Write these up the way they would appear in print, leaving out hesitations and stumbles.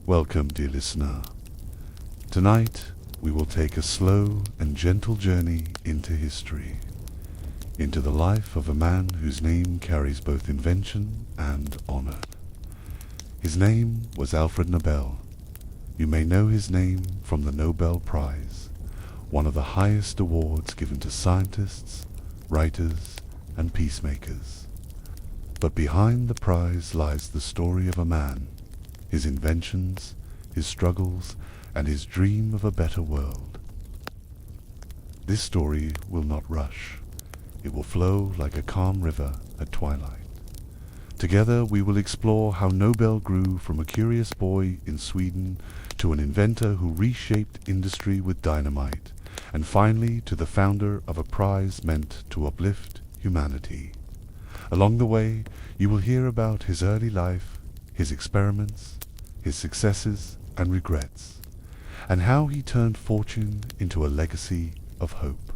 Welcome, dear listener. Tonight, we will take a slow and gentle journey into history, into the life of a man whose name carries both invention and honor. His name was Alfred Nobel. You may know his name from the Nobel Prize, one of the highest awards given to scientists, writers, and peacemakers. But behind the prize lies the story of a man, his inventions, his struggles, and his dream of a better world. This story will not rush. It will flow like a calm river at twilight. Together we will explore how Nobel grew from a curious boy in Sweden to an inventor who reshaped industry with dynamite, and finally to the founder of a prize meant to uplift humanity. Along the way, you will hear about his early life, his experiments, his successes and regrets, and how he turned fortune into a legacy of hope.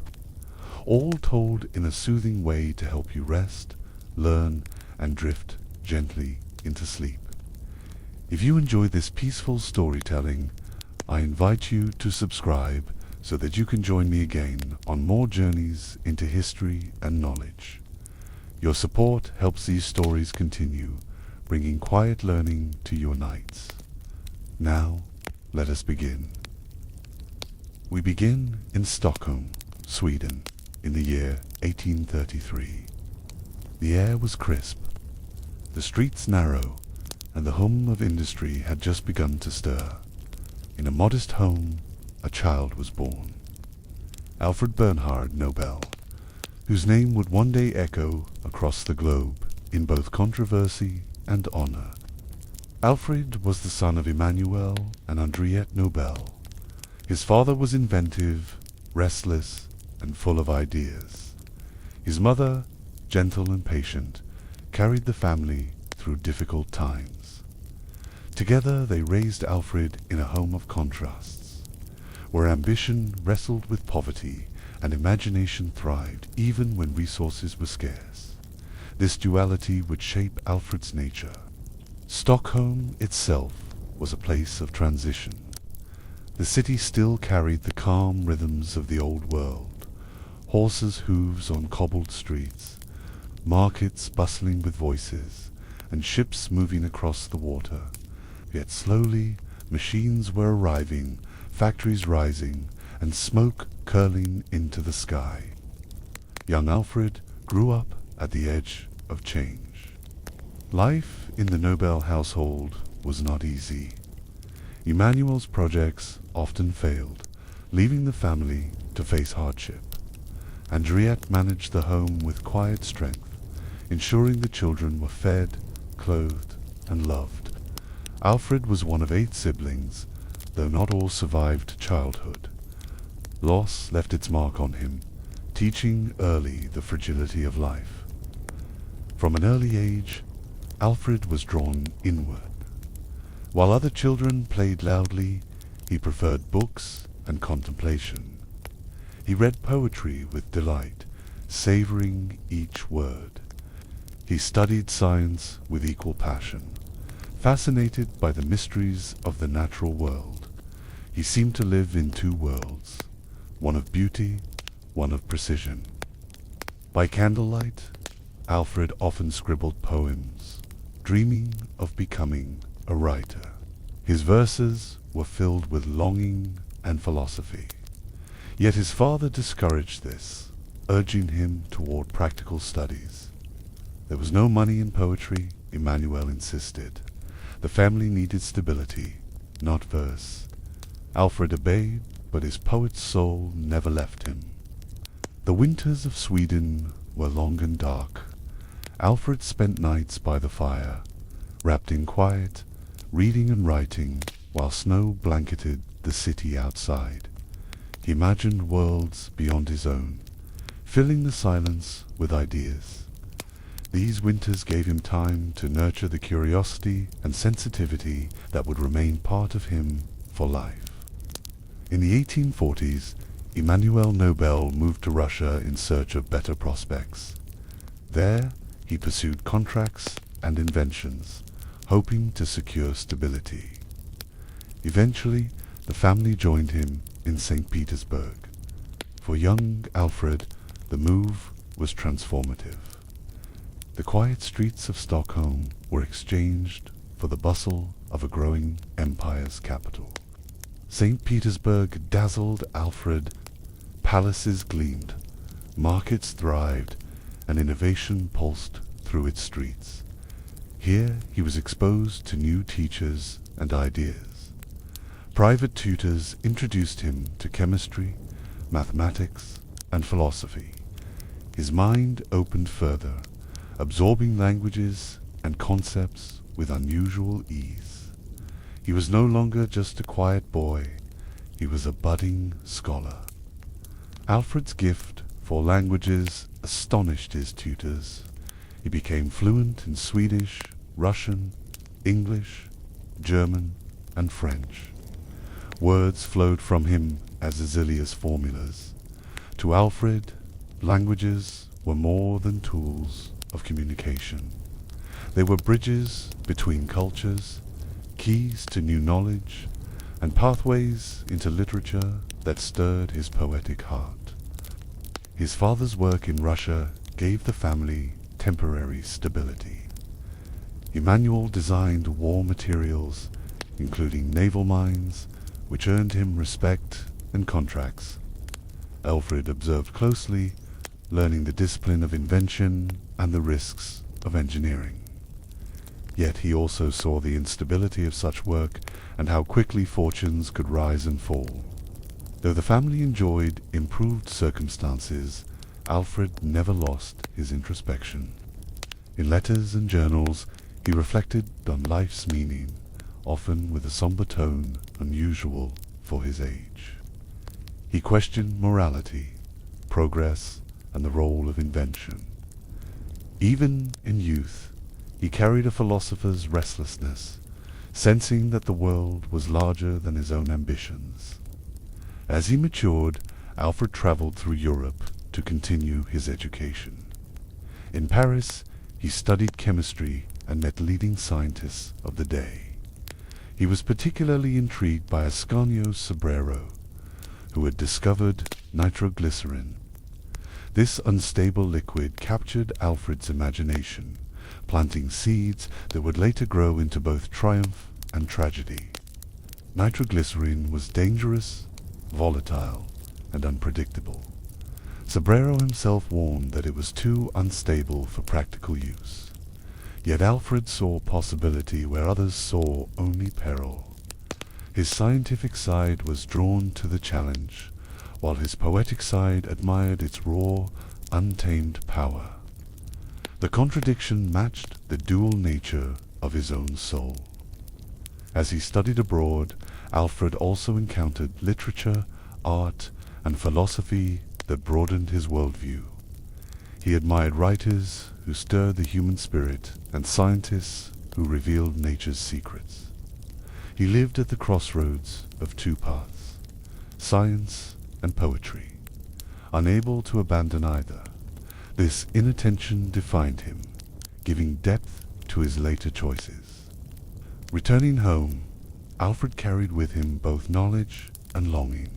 All told in a soothing way to help you rest, learn, and drift gently into sleep. If you enjoy this peaceful storytelling, I invite you to subscribe so that you can join me again on more journeys into history and knowledge. Your support helps these stories continue, bringing quiet learning to your nights. Now, let us begin. We begin in Stockholm, Sweden, in the year 1833. The air was crisp, the streets narrow, and the hum of industry had just begun to stir. In a modest home, a child was born, Alfred Bernhard Nobel, whose name would one day echo across the globe in both controversy and honor. Alfred was the son of Emmanuel and Henriette Nobel. His father was inventive, restless, and full of ideas. His mother, gentle and patient, carried the family through difficult times. Together they raised Alfred in a home of contrasts, where ambition wrestled with poverty and imagination thrived even when resources were scarce. This duality would shape Alfred's nature. Stockholm itself was a place of transition. The city still carried the calm rhythms of the old world, horses' hooves on cobbled streets, markets bustling with voices, and ships moving across the water. Yet slowly, machines were arriving, factories rising, and smoke curling into the sky. Young Alfred grew up at the edge of change. Life in the Nobel household was not easy. Emmanuel's projects often failed, leaving the family to face hardship. Henriette managed the home with quiet strength, ensuring the children were fed, clothed, and loved. Alfred was one of 8 siblings, though not all survived childhood. Loss left its mark on him, teaching early the fragility of life. From an early age, Alfred was drawn inward. While other children played loudly, he preferred books and contemplation. He read poetry with delight, savoring each word. He studied science with equal passion, fascinated by the mysteries of the natural world. He seemed to live in 2 worlds, one of beauty, one of precision. By candlelight, Alfred often scribbled poems, dreaming of becoming a writer. His verses were filled with longing and philosophy. Yet his father discouraged this, urging him toward practical studies. There was no money in poetry, Emmanuel insisted. The family needed stability, not verse. Alfred obeyed, but his poet's soul never left him. The winters of Sweden were long and dark. Alfred spent nights by the fire, wrapped in quiet, reading and writing, while snow blanketed the city outside. He imagined worlds beyond his own, filling the silence with ideas. These winters gave him time to nurture the curiosity and sensitivity that would remain part of him for life. In the 1840s, Emmanuel Nobel moved to Russia in search of better prospects. There, he pursued contracts and inventions, hoping to secure stability. Eventually, the family joined him in St. Petersburg. For young Alfred, the move was transformative. The quiet streets of Stockholm were exchanged for the bustle of a growing empire's capital. St. Petersburg dazzled Alfred. Palaces gleamed, markets thrived, and innovation pulsed through its streets. Here he was exposed to new teachers and ideas. Private tutors introduced him to chemistry, mathematics, and philosophy. His mind opened further, absorbing languages and concepts with unusual ease. He was no longer just a quiet boy, he was a budding scholar. Alfred's gift for languages astonished his tutors. He became fluent in Swedish, Russian, English, German, and French. Words flowed from him as Azilia's formulas. To Alfred, languages were more than tools of communication. They were bridges between cultures, keys to new knowledge, and pathways into literature that stirred his poetic heart. His father's work in Russia gave the family temporary stability. Emanuel designed war materials, including naval mines, which earned him respect and contracts. Alfred observed closely, learning the discipline of invention and the risks of engineering. Yet he also saw the instability of such work and how quickly fortunes could rise and fall. Though the family enjoyed improved circumstances, Alfred never lost his introspection. In letters and journals, he reflected on life's meaning, often with a somber tone unusual for his age. He questioned morality, progress, and the role of invention. Even in youth, he carried a philosopher's restlessness, sensing that the world was larger than his own ambitions. As he matured, Alfred traveled through Europe to continue his education. In Paris, he studied chemistry and met leading scientists of the day. He was particularly intrigued by Ascanio Sobrero, who had discovered nitroglycerin. This unstable liquid captured Alfred's imagination, planting seeds that would later grow into both triumph and tragedy. Nitroglycerin was dangerous, volatile, and unpredictable. Sobrero himself warned that it was too unstable for practical use. Yet Alfred saw possibility where others saw only peril. His scientific side was drawn to the challenge, while his poetic side admired its raw, untamed power. The contradiction matched the dual nature of his own soul. As he studied abroad, Alfred also encountered literature, art, and philosophy that broadened his worldview. He admired writers who stirred the human spirit and scientists who revealed nature's secrets. He lived at the crossroads of two paths, science and poetry, unable to abandon either. This inner tension defined him, giving depth to his later choices. Returning home, Alfred carried with him both knowledge and longing.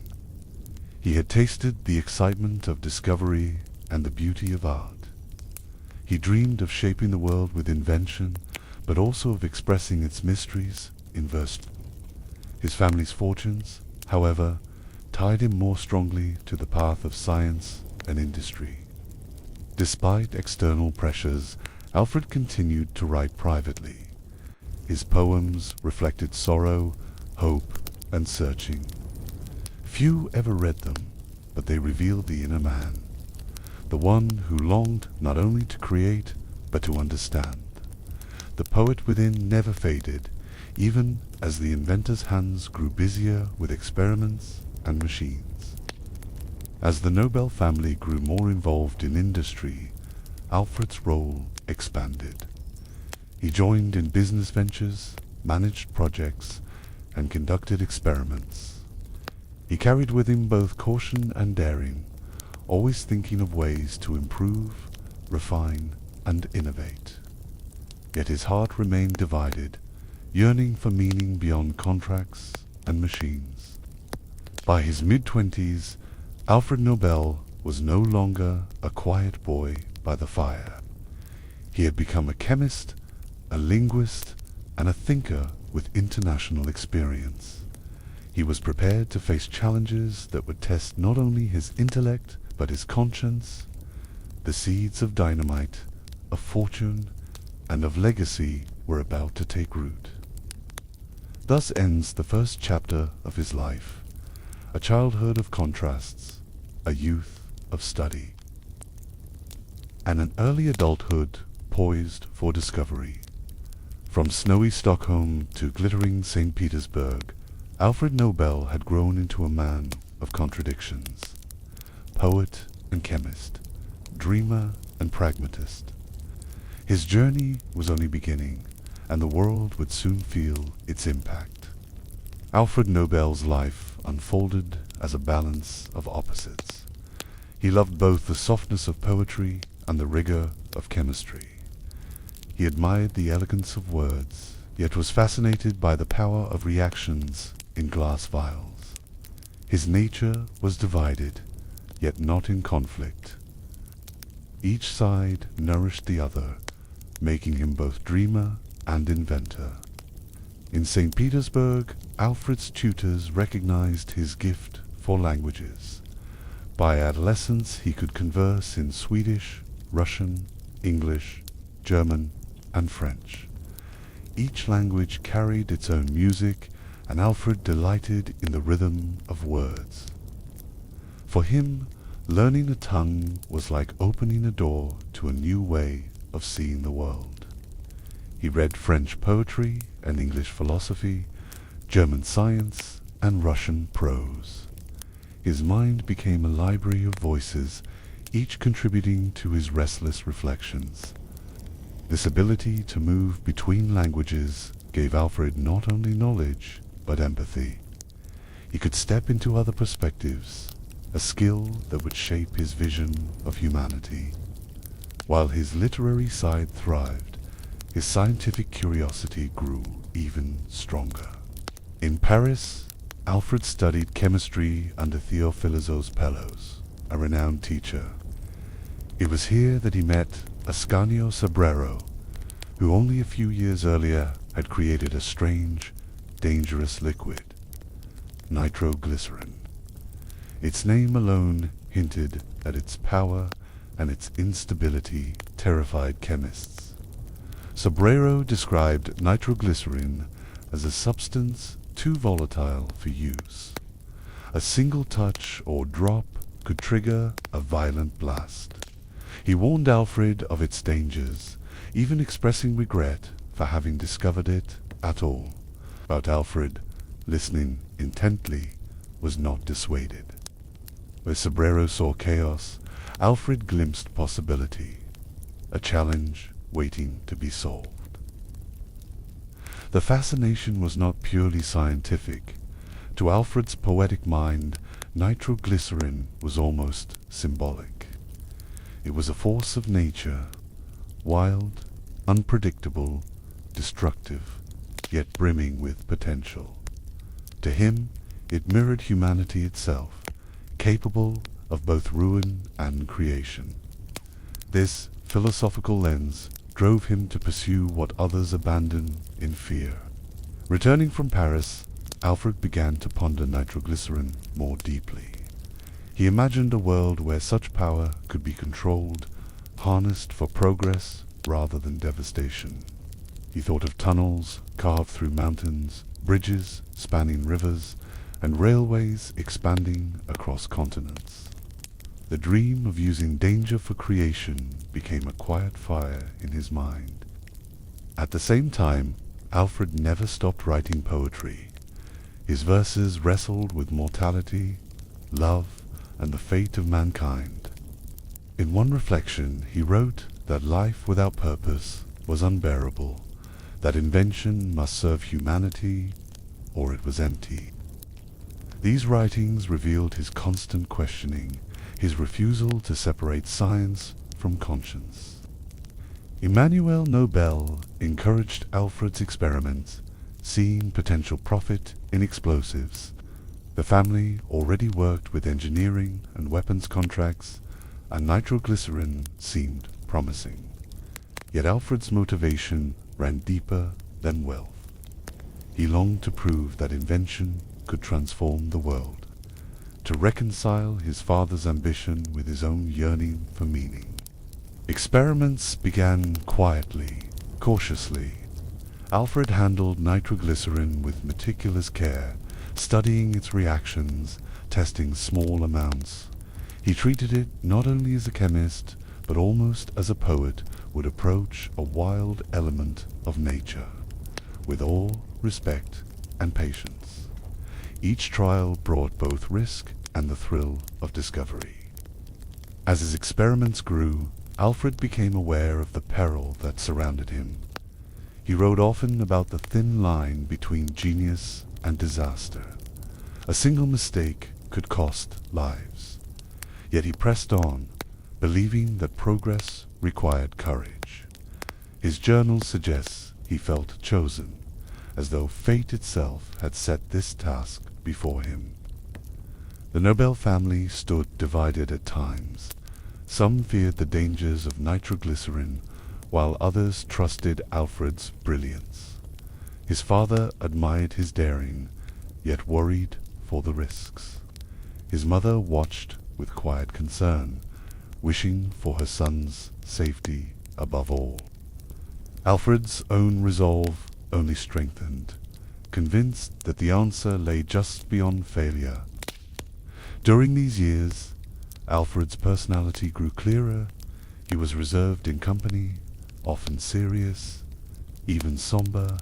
He had tasted the excitement of discovery and the beauty of art. He dreamed of shaping the world with invention, but also of expressing its mysteries in verse. His family's fortunes, however, tied him more strongly to the path of science and industry. Despite external pressures, Alfred continued to write privately. His poems reflected sorrow, hope, and searching. Few ever read them, but they revealed the inner man, the one who longed not only to create, but to understand. The poet within never faded, even as the inventor's hands grew busier with experiments and machines. As the Nobel family grew more involved in industry, Alfred's role expanded. He joined in business ventures, managed projects, and conducted experiments. He carried with him both caution and daring, always thinking of ways to improve, refine, and innovate. Yet his heart remained divided, yearning for meaning beyond contracts and machines. By his mid-twenties, Alfred Nobel was no longer a quiet boy by the fire. He had become a chemist, a linguist, and a thinker with international experience. He was prepared to face challenges that would test not only his intellect, but his conscience. The seeds of dynamite, of fortune, and of legacy were about to take root. Thus ends the first chapter of his life, a childhood of contrasts, a youth of study, and an early adulthood poised for discovery. From snowy Stockholm to glittering St. Petersburg, Alfred Nobel had grown into a man of contradictions. Poet and chemist, dreamer and pragmatist. His journey was only beginning, and the world would soon feel its impact. Alfred Nobel's life unfolded as a balance of opposites. He loved both the softness of poetry and the rigor of chemistry. He admired the elegance of words, yet was fascinated by the power of reactions in glass vials. His nature was divided, yet not in conflict. Each side nourished the other, making him both dreamer and inventor. In St. Petersburg, Alfred's tutors recognized his gift for languages. By adolescence, he could converse in Swedish, Russian, English, German, and French. Each language carried its own music, and Alfred delighted in the rhythm of words. For him, learning a tongue was like opening a door to a new way of seeing the world. He read French poetry and English philosophy, German science, and Russian prose. His mind became a library of voices, each contributing to his restless reflections. This ability to move between languages gave Alfred not only knowledge, but empathy. He could step into other perspectives, a skill that would shape his vision of humanity. While his literary side thrived, his scientific curiosity grew even stronger. In Paris, Alfred studied chemistry under Theophilus Pellos, a renowned teacher. It was here that he met Ascanio Sobrero, who only a few years earlier had created a strange, dangerous liquid, nitroglycerin. Its name alone hinted at its power, and its instability terrified chemists. Sobrero described nitroglycerin as a substance too volatile for use. A single touch or drop could trigger a violent blast. He warned Alfred of its dangers, even expressing regret for having discovered it at all. But Alfred, listening intently, was not dissuaded. Where Sobrero saw chaos, Alfred glimpsed possibility, a challenge waiting to be solved. The fascination was not purely scientific. To Alfred's poetic mind, nitroglycerin was almost symbolic. It was a force of nature, wild, unpredictable, destructive, yet brimming with potential. To him, it mirrored humanity itself, capable of both ruin and creation. This philosophical lens drove him to pursue what others abandon in fear. Returning from Paris, Alfred began to ponder nitroglycerin more deeply. He imagined a world where such power could be controlled, harnessed for progress rather than devastation. He thought of tunnels carved through mountains, bridges spanning rivers, and railways expanding across continents. The dream of using danger for creation became a quiet fire in his mind. At the same time, Alfred never stopped writing poetry. His verses wrestled with mortality, love, and the fate of mankind. In one reflection, he wrote that life without purpose was unbearable, that invention must serve humanity, or it was empty. These writings revealed his constant questioning, his refusal to separate science from conscience. Emmanuel Nobel encouraged Alfred's experiments, seeing potential profit in explosives. The family already worked with engineering and weapons contracts, and nitroglycerin seemed promising. Yet Alfred's motivation ran deeper than wealth. He longed to prove that invention could transform the world, to reconcile his father's ambition with his own yearning for meaning. Experiments began quietly, cautiously. Alfred handled nitroglycerin with meticulous care, studying its reactions, testing small amounts. He treated it not only as a chemist, but almost as a poet would approach a wild element of nature, with awe, respect, and patience. Each trial brought both risk and the thrill of discovery. As his experiments grew, Alfred became aware of the peril that surrounded him. He wrote often about the thin line between genius and disaster. A single mistake could cost lives. Yet he pressed on, believing that progress required courage. His journal suggests he felt chosen, as though fate itself had set this task before him. The Nobel family stood divided at times. Some feared the dangers of nitroglycerin, while others trusted Alfred's brilliance. His father admired his daring, yet worried for the risks. His mother watched with quiet concern, wishing for her son's safety above all. Alfred's own resolve only strengthened, convinced that the answer lay just beyond failure. During these years, Alfred's personality grew clearer. He was reserved in company, often serious, even somber,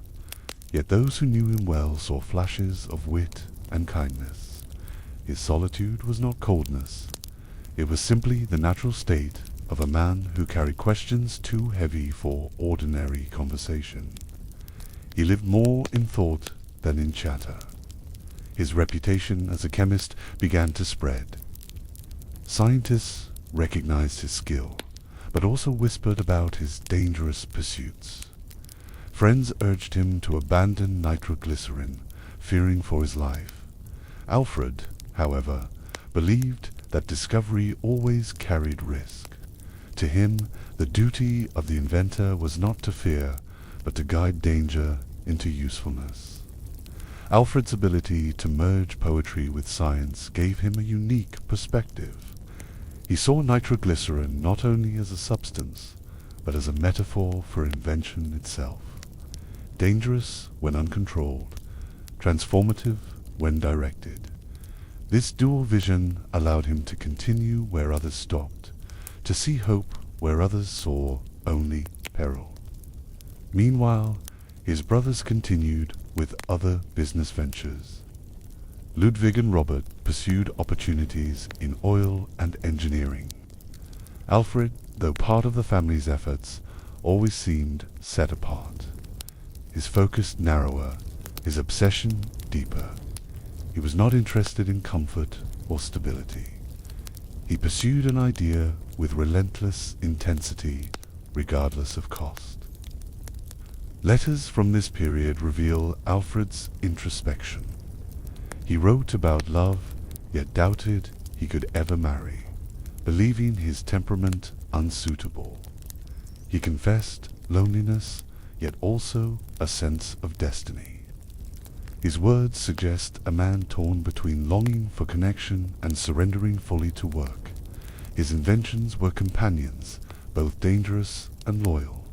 yet those who knew him well saw flashes of wit and kindness. His solitude was not coldness. It was simply the natural state of a man who carried questions too heavy for ordinary conversation. He lived more in thought than in chatter. His reputation as a chemist began to spread. Scientists recognized his skill, but also whispered about his dangerous pursuits. Friends urged him to abandon nitroglycerin, fearing for his life. Alfred, however, believed that discovery always carried risk. To him, the duty of the inventor was not to fear, but to guide danger into usefulness. Alfred's ability to merge poetry with science gave him a unique perspective. He saw nitroglycerin not only as a substance, but as a metaphor for invention itself. Dangerous when uncontrolled, transformative when directed. This dual vision allowed him to continue where others stopped, to see hope where others saw only peril. Meanwhile, his brothers continued with other business ventures. Ludwig and Robert pursued opportunities in oil and engineering. Alfred, though part of the family's efforts, always seemed set apart. His focus narrower, his obsession deeper. He was not interested in comfort or stability. He pursued an idea with relentless intensity, regardless of cost. Letters from this period reveal Alfred's introspection. He wrote about love, yet doubted he could ever marry, believing his temperament unsuitable. He confessed loneliness, yet also a sense of destiny. His words suggest a man torn between longing for connection and surrendering fully to work. His inventions were companions, both dangerous and loyal.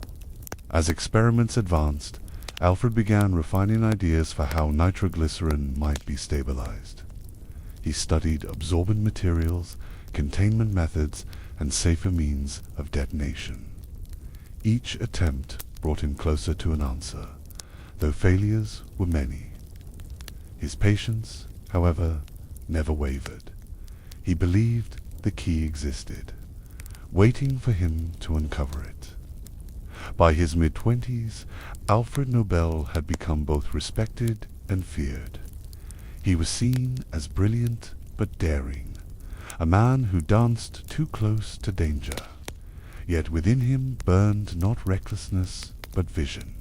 As experiments advanced, Alfred began refining ideas for how nitroglycerin might be stabilized. He studied absorbent materials, containment methods, and safer means of detonation. Each attempt brought him closer to an answer, though failures were many. His patience, however, never wavered. He believed the key existed, waiting for him to uncover it. By his mid-20s, Alfred Nobel had become both respected and feared. He was seen as brilliant but daring, a man who danced too close to danger. Yet within him burned not recklessness but vision.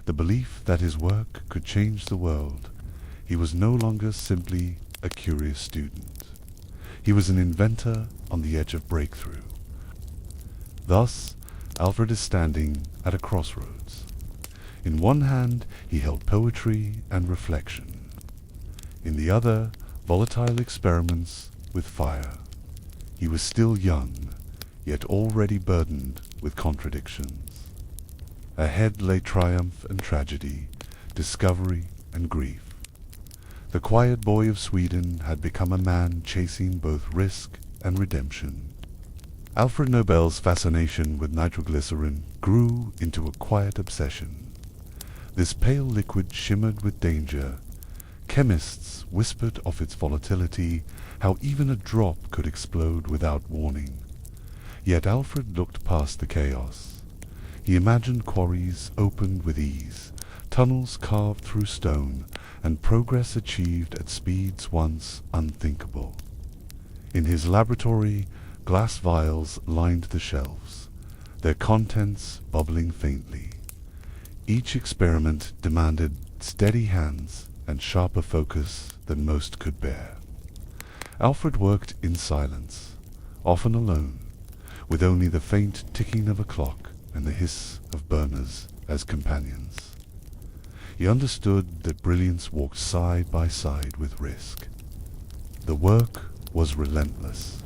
the belief that his work could change the world. He was no longer simply a curious student. He was an inventor on the edge of breakthrough. Thus, Alfred is standing at a crossroads. In one hand, he held poetry and reflection. In the other, volatile experiments with fire. He was still young, yet already burdened with contradictions. Ahead lay triumph and tragedy, discovery and grief. The quiet boy of Sweden had become a man chasing both risk and redemption. Alfred Nobel's fascination with nitroglycerin grew into a quiet obsession. This pale liquid shimmered with danger. Chemists whispered of its volatility, how even a drop could explode without warning. Yet Alfred looked past the chaos. He imagined quarries opened with ease, tunnels carved through stone, and progress achieved at speeds once unthinkable. In his laboratory, glass vials lined the shelves, their contents bubbling faintly. Each experiment demanded steady hands and sharper focus than most could bear. Alfred worked in silence, often alone, with only the faint ticking of a clock and the hiss of burners as companions. He understood that brilliance walked side by side with risk. The work was relentless.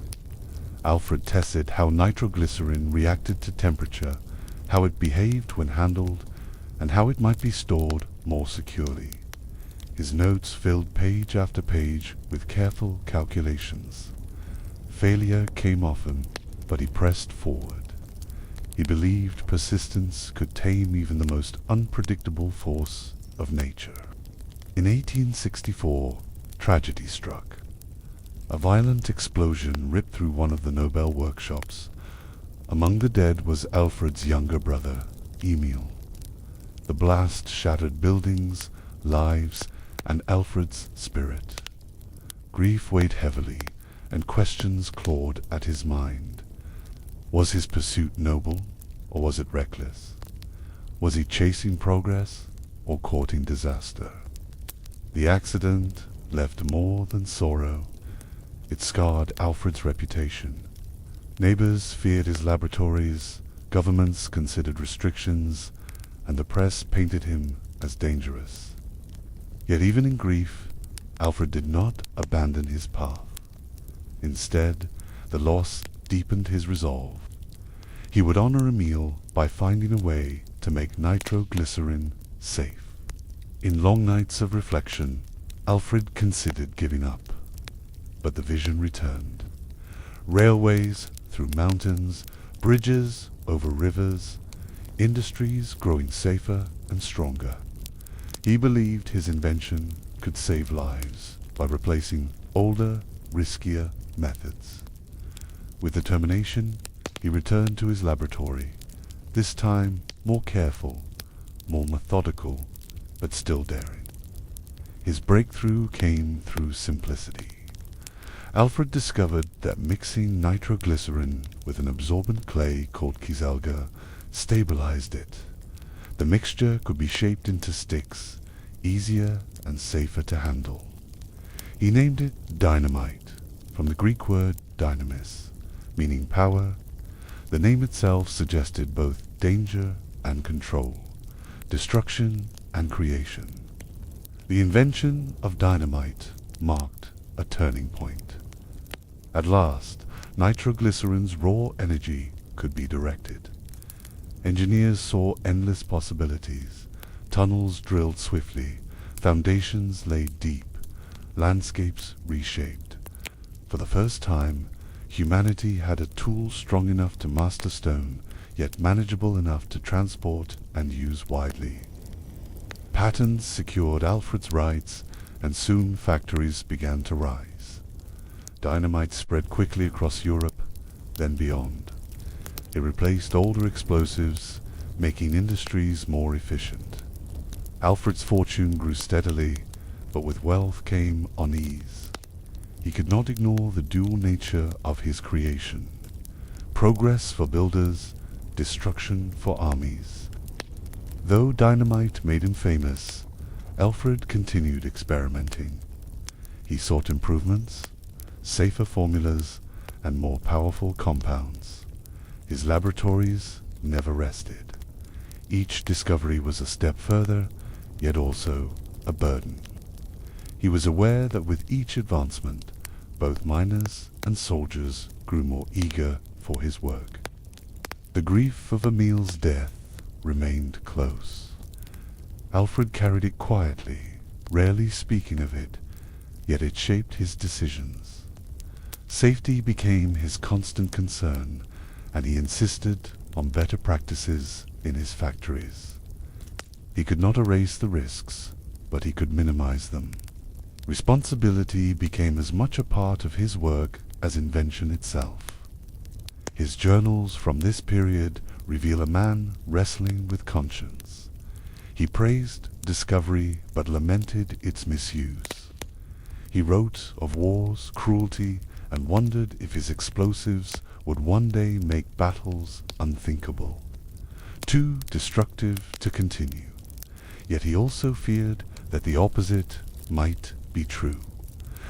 Alfred tested how nitroglycerin reacted to temperature, how it behaved when handled, and how it might be stored more securely. His notes filled page after page with careful calculations. Failure came often, but he pressed forward. He believed persistence could tame even the most unpredictable force of nature. In 1864, tragedy struck. A violent explosion ripped through one of the Nobel workshops. Among the dead was Alfred's younger brother, Emil. The blast shattered buildings, lives, and Alfred's spirit. Grief weighed heavily, and questions clawed at his mind. Was his pursuit noble, or was it reckless? Was he chasing progress, or courting disaster? The accident left more than sorrow. It scarred Alfred's reputation. Neighbors feared his laboratories, governments considered restrictions, and the press painted him as dangerous. Yet even in grief, Alfred did not abandon his path. Instead, the loss deepened his resolve. He would honor Emil by finding a way to make nitroglycerin safe. In long nights of reflection, Alfred considered giving up. But the vision returned. Railways through mountains, bridges over rivers, industries growing safer and stronger. He believed his invention could save lives by replacing older, riskier methods. With determination, he returned to his laboratory, this time more careful, more methodical, but still daring. His breakthrough came through simplicity. Alfred discovered that mixing nitroglycerin with an absorbent clay called kieselguhr stabilized it. The mixture could be shaped into sticks, easier and safer to handle. He named it Dynamite, from the Greek word dynamis, meaning power. The name itself suggested both danger and control, destruction and creation. The invention of dynamite marked a turning point. At last, nitroglycerin's raw energy could be directed. Engineers saw endless possibilities. Tunnels drilled swiftly, foundations laid deep, landscapes reshaped. For the first time, humanity had a tool strong enough to master stone, yet manageable enough to transport and use widely. Patents secured Alfred's rights, and soon factories began to rise. Dynamite spread quickly across Europe, then beyond. It replaced older explosives, making industries more efficient. Alfred's fortune grew steadily, but with wealth came unease. He could not ignore the dual nature of his creation: progress for builders, destruction for armies. Though dynamite made him famous, Alfred continued experimenting. He sought improvements, safer formulas, and more powerful compounds. His laboratories never rested. Each discovery was a step further, yet also a burden. He was aware that with each advancement, both miners and soldiers grew more eager for his work. The grief of Emil's death remained close. Alfred carried it quietly, rarely speaking of it, yet it shaped his decisions. Safety became his constant concern, and he insisted on better practices in his factories. He could not erase the risks, but he could minimize them. Responsibility became as much a part of his work as invention itself. His journals from this period reveal a man wrestling with conscience. He praised discovery but lamented its misuse. He wrote of war's cruelty and wondered if his explosives would one day make battles unthinkable, too destructive to continue. Yet he also feared that the opposite might be true,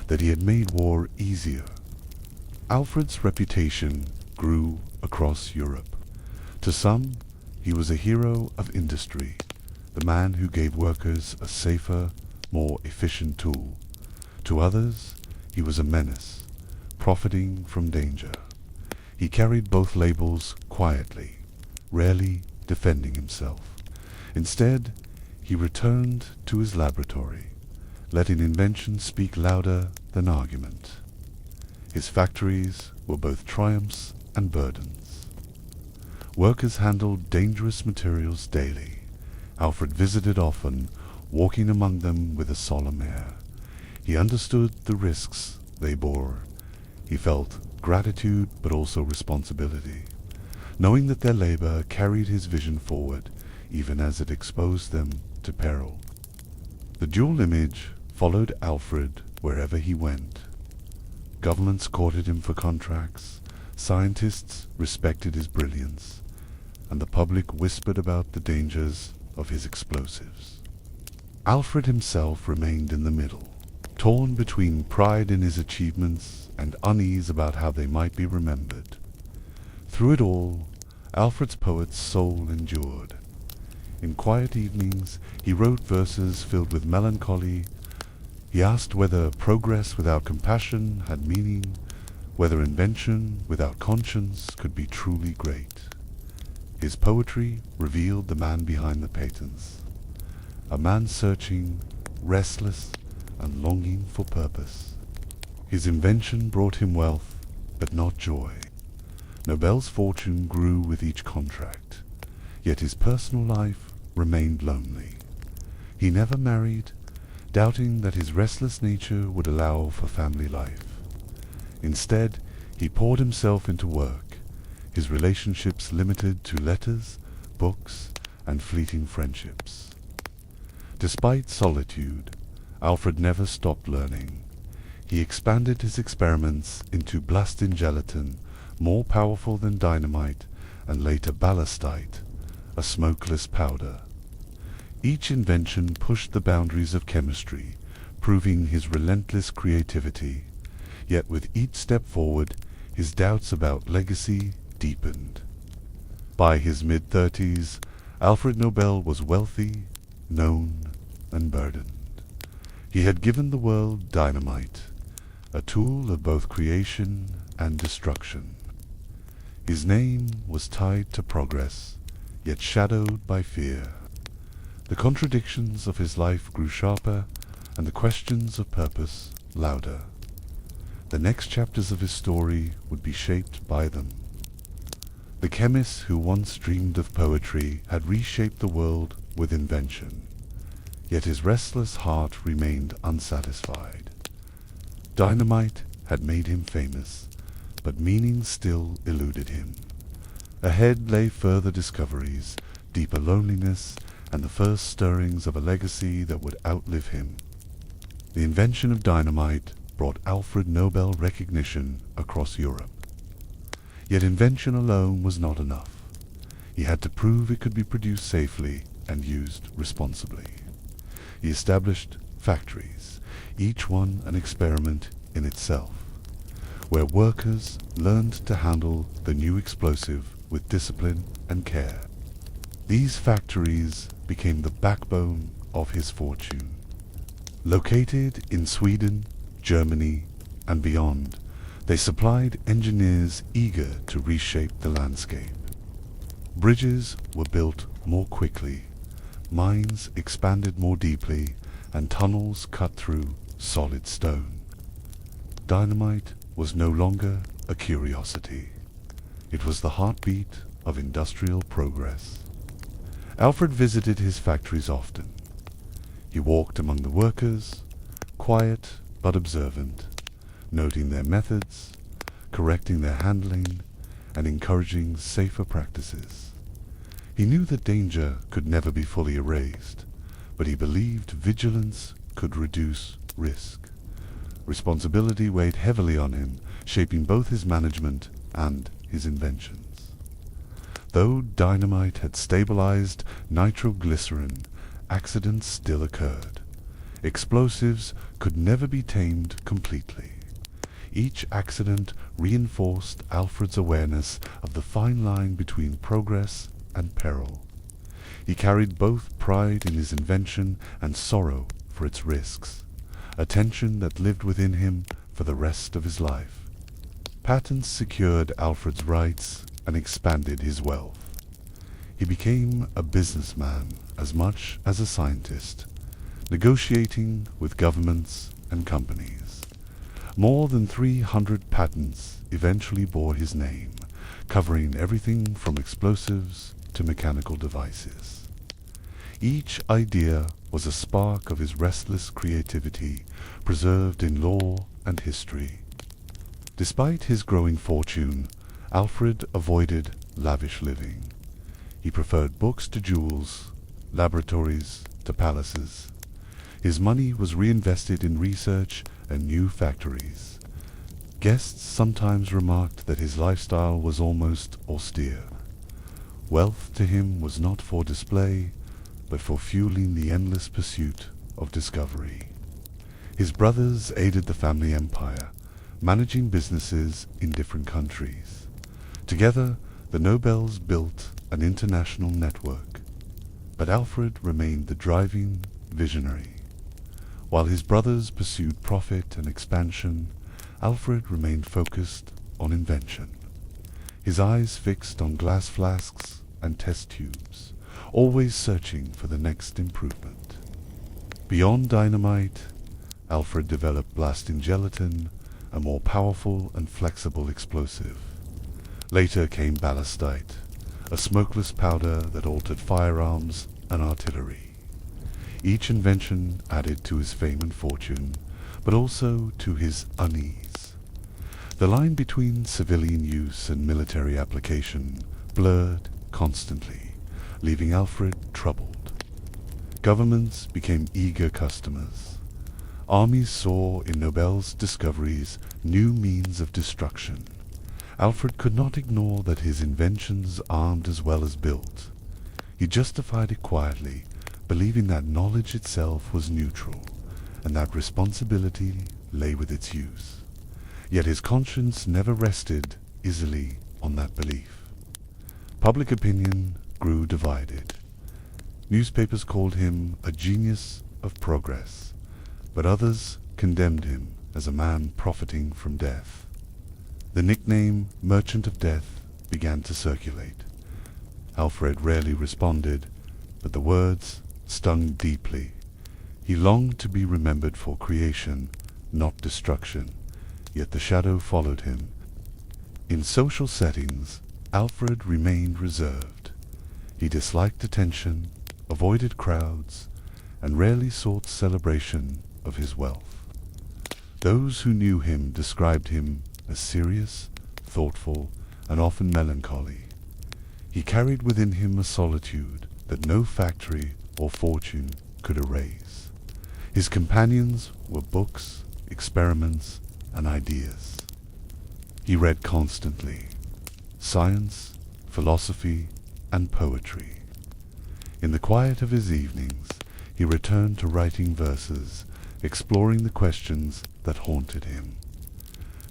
that he had made war easier. Alfred's reputation grew across Europe. To some, he was a hero of industry, the man who gave workers a safer, more efficient tool. To others, he was a menace, profiting from danger. He carried both labels quietly, rarely defending himself. Instead, he returned to his laboratory, letting invention speak louder than argument. His factories were both triumphs and burdens. Workers handled dangerous materials daily. Alfred visited often, walking among them with a solemn air. He understood the risks they bore. He felt gratitude but also responsibility, knowing that their labor carried his vision forward, even as it exposed them to peril. The dual image followed Alfred wherever he went. Governments courted him for contracts, scientists respected his brilliance, and the public whispered about the dangers of his explosives. Alfred himself remained in the middle, torn between pride in his achievements and unease about how they might be remembered. Through it all, Alfred's poet's soul endured. In quiet evenings, he wrote verses filled with melancholy. He asked whether progress without compassion had meaning, whether invention without conscience could be truly great. His poetry revealed the man behind the patents, a man searching, restless, and longing for purpose. His invention brought him wealth, but not joy. Nobel's fortune grew with each contract, yet his personal life remained lonely. He never married, doubting that his restless nature would allow for family life. Instead, he poured himself into work, his relationships limited to letters, books, and fleeting friendships. Despite solitude, Alfred never stopped learning. He expanded his experiments into blastin gelatin, more powerful than dynamite, and later ballastite, a smokeless powder. Each invention pushed the boundaries of chemistry, proving his relentless creativity. Yet with each step forward, his doubts about legacy deepened. By his mid-30s, Alfred Nobel was wealthy, known, and burdened. He had given the world dynamite, a tool of both creation and destruction. His name was tied to progress, yet shadowed by fear. The contradictions of his life grew sharper, and the questions of purpose louder. The next chapters of his story would be shaped by them. The chemist who once dreamed of poetry had reshaped the world with invention, yet his restless heart remained unsatisfied. Dynamite had made him famous, but meaning still eluded him. Ahead lay further discoveries, deeper loneliness, and the first stirrings of a legacy that would outlive him. The invention of dynamite brought Alfred Nobel recognition across Europe. Yet invention alone was not enough. He had to prove it could be produced safely and used responsibly. He established factories, each one an experiment in itself, where workers learned to handle the new explosive with discipline and care. These factories became the backbone of his fortune. Located in Sweden, Germany, and beyond, they supplied engineers eager to reshape the landscape. Bridges were built more quickly, mines expanded more deeply, and tunnels cut through solid stone. Dynamite was no longer a curiosity. It was the heartbeat of industrial progress. Alfred visited his factories often. He walked among the workers, quiet but observant, noting their methods, correcting their handling, and encouraging safer practices. He knew that danger could never be fully erased, but he believed vigilance could reduce risk. Responsibility weighed heavily on him, shaping both his management and his inventions. Though dynamite had stabilized nitroglycerin, accidents still occurred. Explosives could never be tamed completely. Each accident reinforced Alfred's awareness of the fine line between progress and peril. He carried both pride in his invention and sorrow for its risks, a tension that lived within him for the rest of his life. Patents secured Alfred's rights and expanded his wealth. He became a businessman as much as a scientist, negotiating with governments and companies. More than 300 patents eventually bore his name, covering everything from explosives to mechanical devices. Each idea was a spark of his restless creativity, preserved in law and history. Despite his growing fortune, Alfred avoided lavish living. He preferred books to jewels, laboratories to palaces. His money was reinvested in research and new factories. Guests sometimes remarked that his lifestyle was almost austere. Wealth to him was not for display, but for fueling the endless pursuit of discovery. His brothers aided the family empire, managing businesses in different countries. Together, the Nobels built an international network, but Alfred remained the driving visionary. While his brothers pursued profit and expansion, Alfred remained focused on invention. His eyes fixed on glass flasks and test tubes, always searching for the next improvement. Beyond dynamite, Alfred developed blasting gelatin, a more powerful and flexible explosive. Later came ballistite, a smokeless powder that altered firearms and artillery. Each invention added to his fame and fortune, but also to his unease. The line between civilian use and military application blurred constantly, leaving Alfred troubled. Governments became eager customers. Armies saw in Nobel's discoveries new means of destruction. Alfred could not ignore that his inventions armed as well as built. He justified it quietly, believing that knowledge itself was neutral, and that responsibility lay with its use. Yet his conscience never rested easily on that belief. Public opinion grew divided. Newspapers called him a genius of progress, but others condemned him as a man profiting from death. The nickname Merchant of Death began to circulate. Alfred rarely responded, but the words stung deeply. He longed to be remembered for creation, not destruction, yet the shadow followed him. In social settings, Alfred remained reserved. He disliked attention, avoided crowds, and rarely sought celebration of his wealth. Those who knew him described him as serious, thoughtful, and often melancholy. He carried within him a solitude that no factory or fortune could erase. His companions were books, experiments, and ideas. He read constantly, science, philosophy, and poetry. In the quiet of his evenings, he returned to writing verses, exploring the questions that haunted him.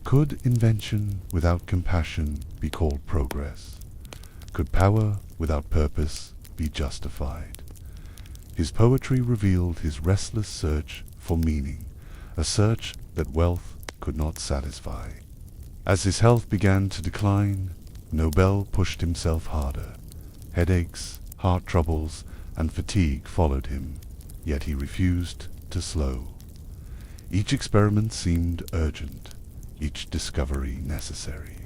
Could invention without compassion be called progress? Could power without purpose be justified? His poetry revealed his restless search for meaning, a search that wealth could not satisfy. As his health began to decline, Nobel pushed himself harder. Headaches, heart troubles, and fatigue followed him, yet he refused to slow. Each experiment seemed urgent, each discovery necessary.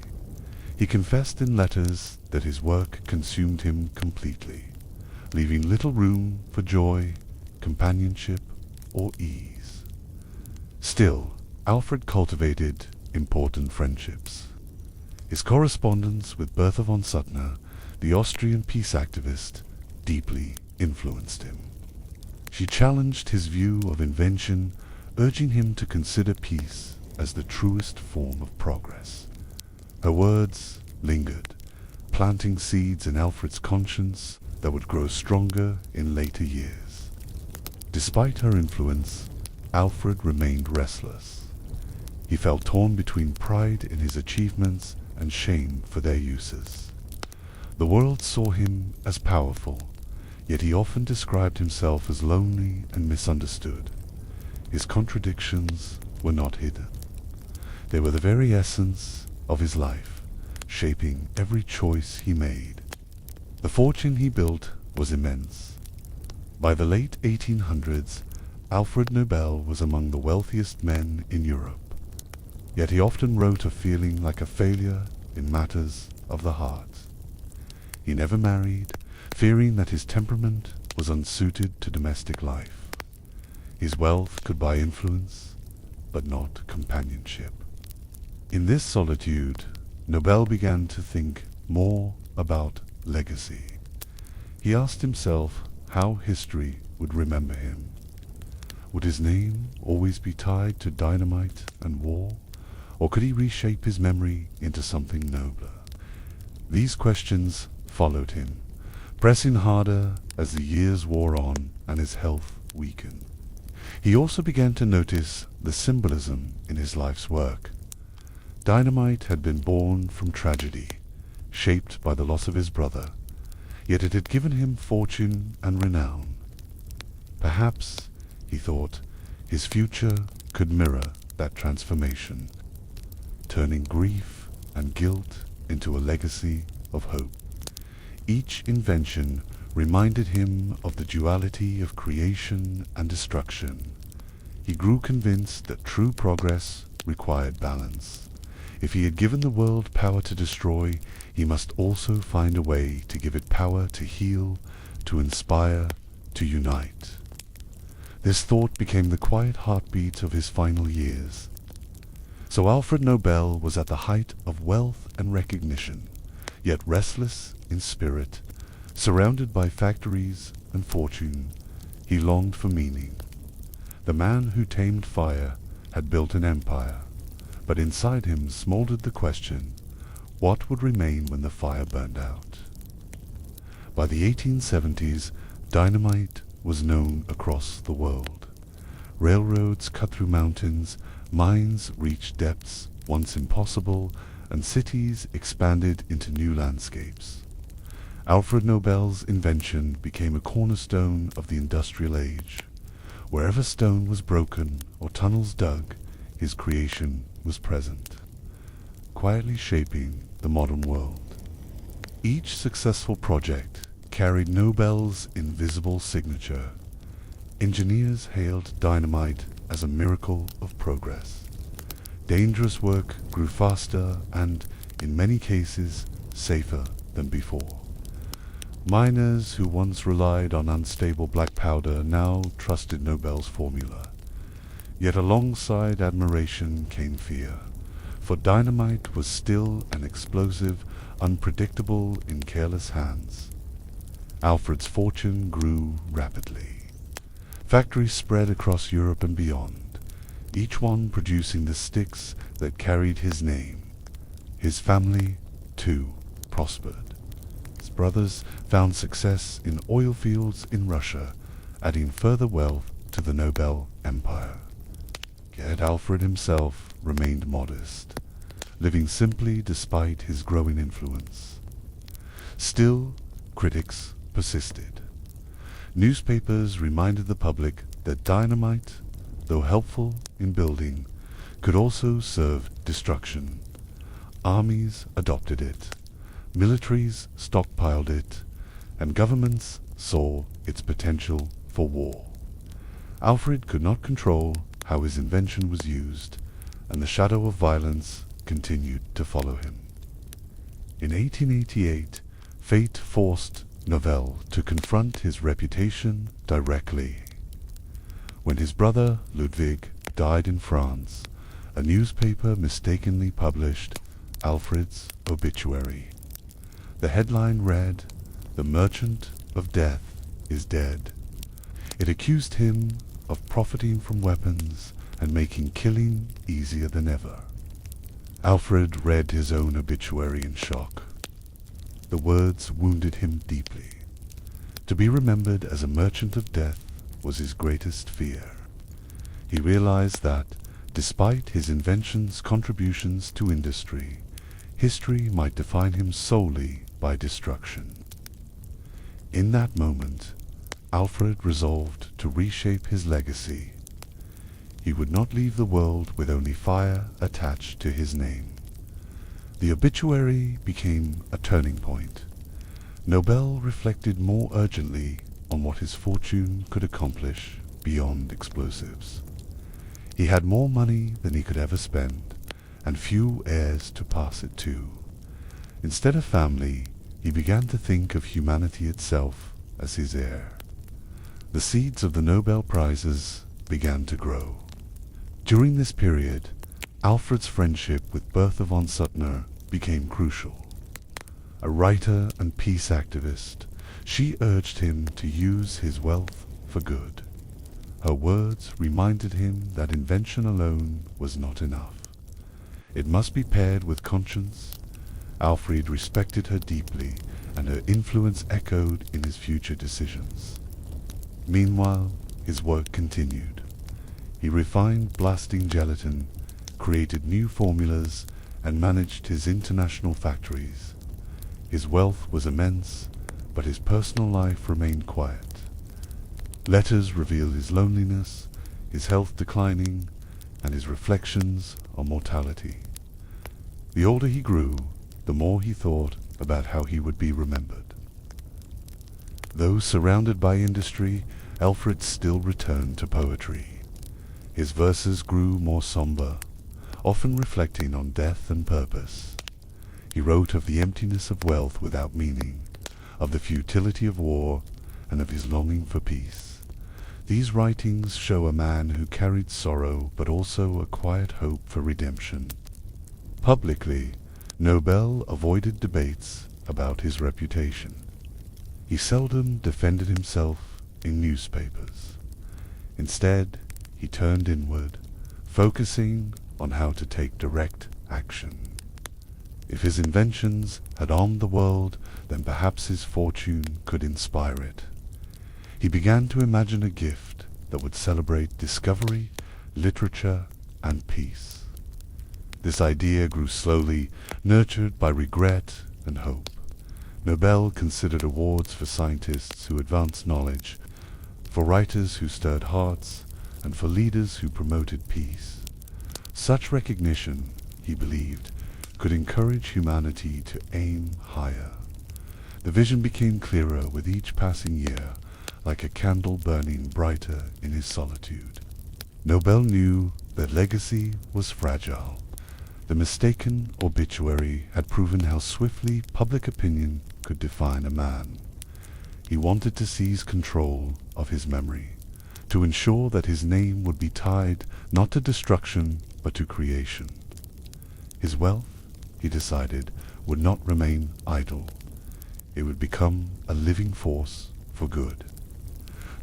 He confessed in letters that his work consumed him completely, leaving little room for joy, companionship, or ease. Still, Alfred cultivated important friendships. His correspondence with Bertha von Suttner, the Austrian peace activist, deeply influenced him. She challenged his view of invention, urging him to consider peace as the truest form of progress. Her words lingered, planting seeds in Alfred's conscience that would grow stronger in later years. Despite her influence, Alfred remained restless. He felt torn between pride in his achievements and shame for their uses. The world saw him as powerful, yet he often described himself as lonely and misunderstood. His contradictions were not hidden. They were the very essence of his life, shaping every choice he made. The fortune he built was immense. By the late 1800s, Alfred Nobel was among the wealthiest men in Europe. Yet he often wrote of feeling like a failure in matters of the heart. He never married, fearing that his temperament was unsuited to domestic life. His wealth could buy influence, but not companionship. In this solitude, Nobel began to think more about legacy. He asked himself how history would remember him. Would his name always be tied to dynamite and war, or could he reshape his memory into something nobler? These questions followed him, pressing harder as the years wore on and his health weakened. He also began to notice the symbolism in his life's work. Dynamite had been born from tragedy, shaped by the loss of his brother, yet it had given him fortune and renown. Perhaps, he thought, his future could mirror that transformation, turning grief and guilt into a legacy of hope. Each invention reminded him of the duality of creation and destruction. He grew convinced that true progress required balance. If he had given the world power to destroy, he must also find a way to give it power to heal, to inspire, to unite. This thought became the quiet heartbeat of his final years. So Alfred Nobel was at the height of wealth and recognition, yet restless in spirit, surrounded by factories and fortune. He longed for meaning. The man who tamed fire had built an empire, but inside him smoldered the question, what would remain when the fire burned out? By the 1870s, dynamite was known across the world. Railroads cut through mountains, mines reached depths once impossible, and cities expanded into new landscapes. Alfred Nobel's invention became a cornerstone of the industrial age. Wherever stone was broken or tunnels dug, his creation was present, quietly shaping the modern world. Each successful project carried Nobel's invisible signature. Engineers hailed dynamite as a miracle of progress. Dangerous work grew faster and, in many cases, safer than before. Miners who once relied on unstable black powder now trusted Nobel's formula. Yet alongside admiration came fear, for dynamite was still an explosive, unpredictable in careless hands. Alfred's fortune grew rapidly. Factories spread across Europe and beyond, each one producing the sticks that carried his name. His family, too, prospered, brothers found success in oil fields in Russia, adding further wealth to the Nobel empire. Yet Alfred himself remained modest, living simply despite his growing influence. Still, critics persisted. Newspapers reminded the public that dynamite, though helpful in building, could also serve destruction. Armies adopted it, militaries stockpiled it, and governments saw its potential for war. Alfred could not control how his invention was used, and the shadow of violence continued to follow him. In 1888, fate forced Nobel to confront his reputation directly. When his brother Ludwig died in France, a newspaper mistakenly published Alfred's obituary. The headline read, "The Merchant of Death is dead." It accused him of profiting from weapons and making killing easier than ever. Alfred read his own obituary in shock. The words wounded him deeply. To be remembered as a merchant of death was his greatest fear. He realized that, despite his invention's contributions to industry, history might define him solely by destruction. In that moment, Alfred resolved to reshape his legacy. He would not leave the world with only fire attached to his name. The obituary became a turning point. Nobel reflected more urgently on what his fortune could accomplish beyond explosives. He had more money than he could ever spend, and few heirs to pass it to. Instead of family, he began to think of humanity itself as his heir. The seeds of the Nobel Prizes began to grow. During this period, Alfred's friendship with Bertha von Suttner became crucial. A writer and peace activist, she urged him to use his wealth for good. Her words reminded him that invention alone was not enough. It must be paired with conscience. Alfred respected her deeply, and her influence echoed in his future decisions. Meanwhile, his work continued. He refined blasting gelatin, created new formulas, and managed his international factories. His wealth was immense, but his personal life remained quiet. Letters reveal his loneliness, his health declining, and his reflections on mortality. The older he grew, the more he thought about how he would be remembered. Though surrounded by industry, Alfred still returned to poetry. His verses grew more somber, often reflecting on death and purpose. He wrote of the emptiness of wealth without meaning, of the futility of war, and of his longing for peace. These writings show a man who carried sorrow but also a quiet hope for redemption. Publicly, Nobel avoided debates about his reputation. He seldom defended himself in newspapers. Instead, he turned inward, focusing on how to take direct action. If his inventions had armed the world, then perhaps his fortune could inspire it. He began to imagine a gift that would celebrate discovery, literature, and peace. This idea grew slowly, nurtured by regret and hope. Nobel considered awards for scientists who advanced knowledge, for writers who stirred hearts, and for leaders who promoted peace. Such recognition, he believed, could encourage humanity to aim higher. The vision became clearer with each passing year, like a candle burning brighter in his solitude. Nobel knew that legacy was fragile. The mistaken obituary had proven how swiftly public opinion could define a man. He wanted to seize control of his memory, to ensure that his name would be tied not to destruction but to creation. His wealth, he decided, would not remain idle. It would become a living force for good.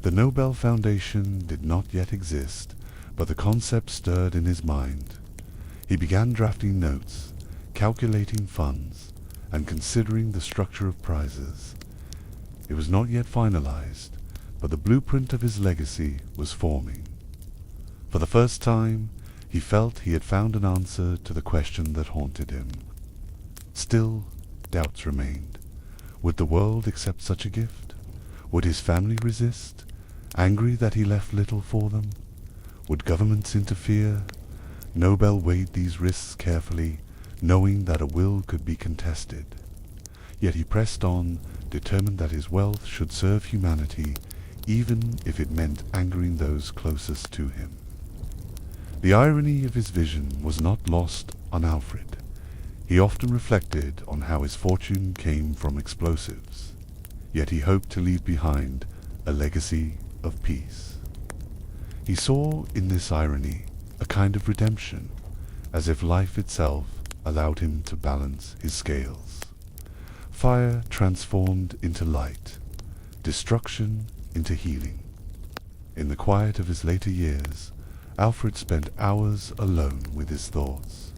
The Nobel Foundation did not yet exist, but the concept stirred in his mind. He began drafting notes, calculating funds, and considering the structure of prizes. It was not yet finalized, but the blueprint of his legacy was forming. For the first time, he felt he had found an answer to the question that haunted him. Still, doubts remained. Would the world accept such a gift? Would his family resist, angry that he left little for them? Would governments interfere? Nobel weighed these risks carefully, knowing that a will could be contested. Yet he pressed on, determined that his wealth should serve humanity, even if it meant angering those closest to him. The irony of his vision was not lost on Alfred. He often reflected on how his fortune came from explosives, yet he hoped to leave behind a legacy of peace. He saw in this irony a kind of redemption, as if life itself allowed him to balance his scales. Fire transformed into light, destruction into healing. In the quiet of his later years, Alfred spent hours alone with his thoughts.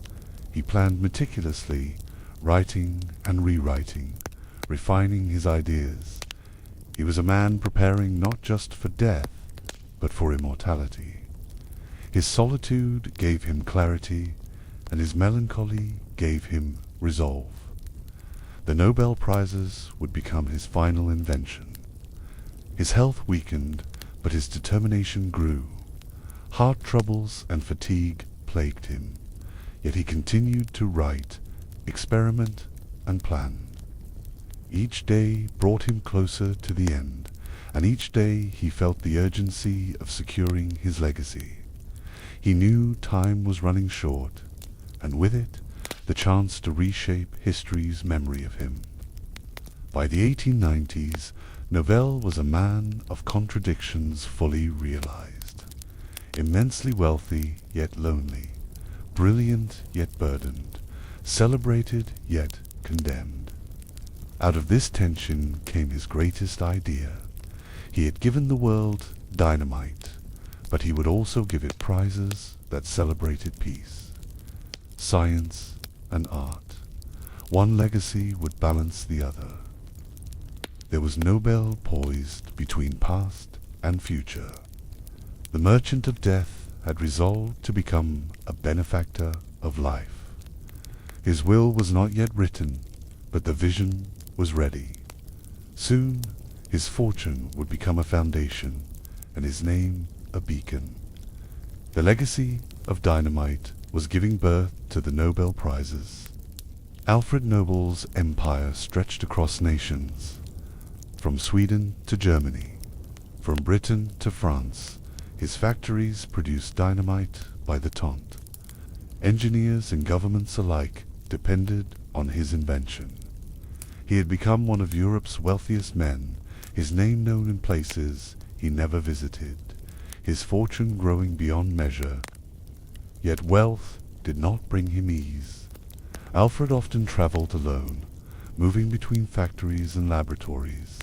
He planned meticulously, writing and rewriting, refining his ideas. He was a man preparing not just for death, but for immortality. His solitude gave him clarity, and his melancholy gave him resolve. The Nobel Prizes would become his final invention. His health weakened, but his determination grew. Heart troubles and fatigue plagued him, yet he continued to write, experiment, and plan. Each day brought him closer to the end, and each day he felt the urgency of securing his legacy. He knew time was running short, and with it, the chance to reshape history's memory of him. By the 1890s, Nobel was a man of contradictions fully realized. Immensely wealthy, yet lonely, brilliant, yet burdened, celebrated, yet condemned. Out of this tension came his greatest idea. He had given the world dynamite, but he would also give it prizes that celebrated peace, science, and art. One legacy would balance the other. There was Nobel poised between past and future. The merchant of death had resolved to become a benefactor of life. His will was not yet written, but the vision was ready. Soon, his fortune would become a foundation, and his name a beacon. The legacy of Dynamite was giving birth to the Nobel Prizes. Alfred Nobel's empire stretched across nations, from Sweden to Germany, from Britain to France. His factories produced dynamite by the ton. Engineers and governments alike depended on his invention. He had become one of Europe's wealthiest men, his name known in places he never visited, his fortune growing beyond measure. Yet wealth did not bring him ease. Alfred often traveled alone, moving between factories and laboratories.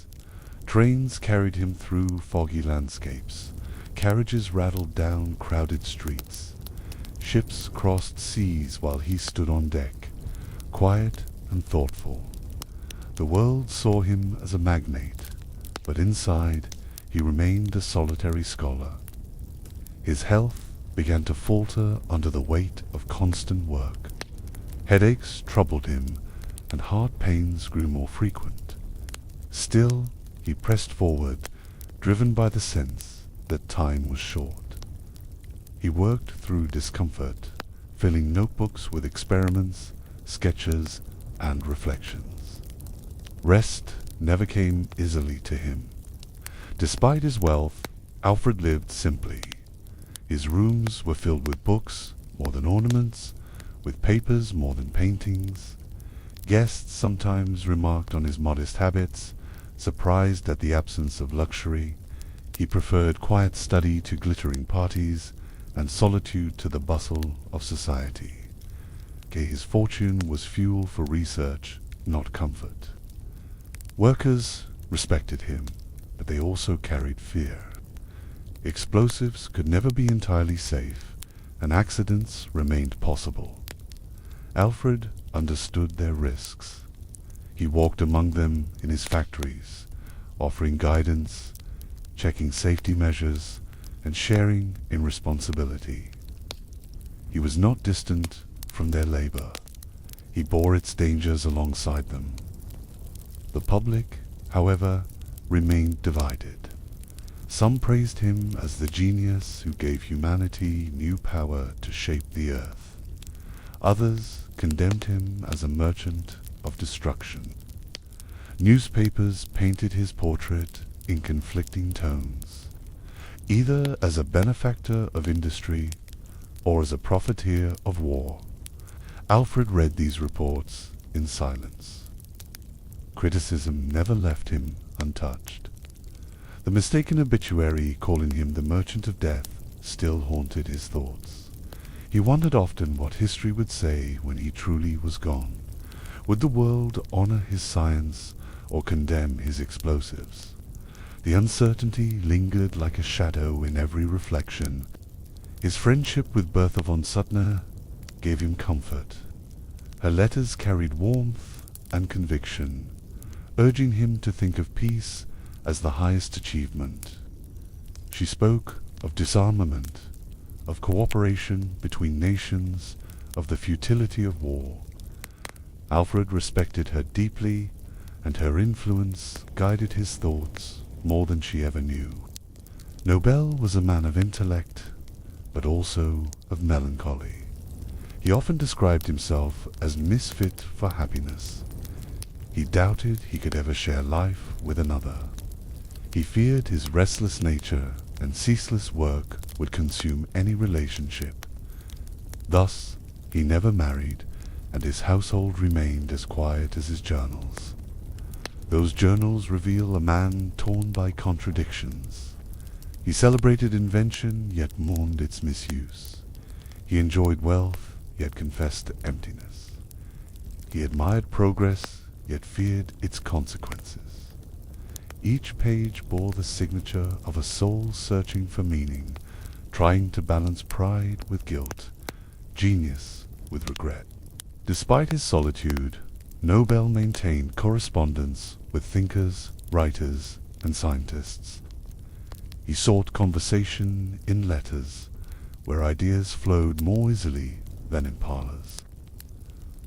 Trains carried him through foggy landscapes. Carriages rattled down crowded streets. Ships crossed seas while he stood on deck, quiet and thoughtful. The world saw him as a magnate, but inside he remained a solitary scholar. His health began to falter under the weight of constant work. Headaches troubled him, and heart pains grew more frequent. Still, he pressed forward, driven by the sense that time was short. He worked through discomfort, filling notebooks with experiments, sketches, and reflections. Rest never came easily to him. Despite his wealth, Alfred lived simply. His rooms were filled with books more than ornaments, with papers more than paintings. Guests sometimes remarked on his modest habits, surprised at the absence of luxury. He preferred quiet study to glittering parties, and solitude to the bustle of society. His fortune was fuel for research, not comfort. Workers respected him, but they also carried fear. Explosives could never be entirely safe, and accidents remained possible. Alfred understood their risks. He walked among them in his factories, offering guidance, checking safety measures, and sharing in responsibility. He was not distant from their labor. He bore its dangers alongside them. The public, however, remained divided. Some praised him as the genius who gave humanity new power to shape the earth. Others condemned him as a merchant of destruction. Newspapers painted his portrait in conflicting tones, either as a benefactor of industry or as a profiteer of war. Alfred read these reports in silence. Criticism never left him untouched. The mistaken obituary calling him the Merchant of Death still haunted his thoughts. He wondered often what history would say when he truly was gone. Would the world honor his science or condemn his explosives? The uncertainty lingered like a shadow in every reflection. His friendship with Bertha von Suttner gave him comfort. Her letters carried warmth and conviction, urging him to think of peace as the highest achievement. She spoke of disarmament, of cooperation between nations, of the futility of war. Alfred respected her deeply, and her influence guided his thoughts more than she ever knew. Nobel was a man of intellect, but also of melancholy. He often described himself as misfit for happiness. He doubted he could ever share life with another. He feared his restless nature and ceaseless work would consume any relationship. Thus, he never married, and his household remained as quiet as his journals. Those journals reveal a man torn by contradictions. He celebrated invention, yet mourned its misuse. He enjoyed wealth, yet confessed emptiness. He admired progress, yet feared its consequences. Each page bore the signature of a soul searching for meaning, trying to balance pride with guilt, genius with regret. Despite his solitude, Nobel maintained correspondence with thinkers, writers, and scientists. He sought conversation in letters, where ideas flowed more easily than in parlors.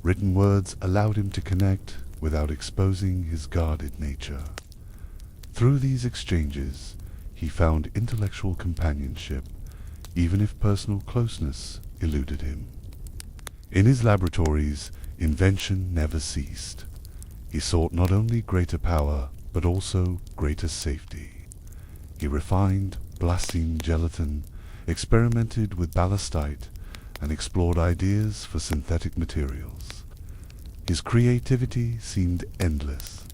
Written words allowed him to connect without exposing his guarded nature. Through these exchanges, he found intellectual companionship, even if personal closeness eluded him. In his laboratories, invention never ceased. He sought not only greater power, but also greater safety. He refined blasting gelatin, experimented with ballastite, and explored ideas for synthetic materials. His creativity seemed endless,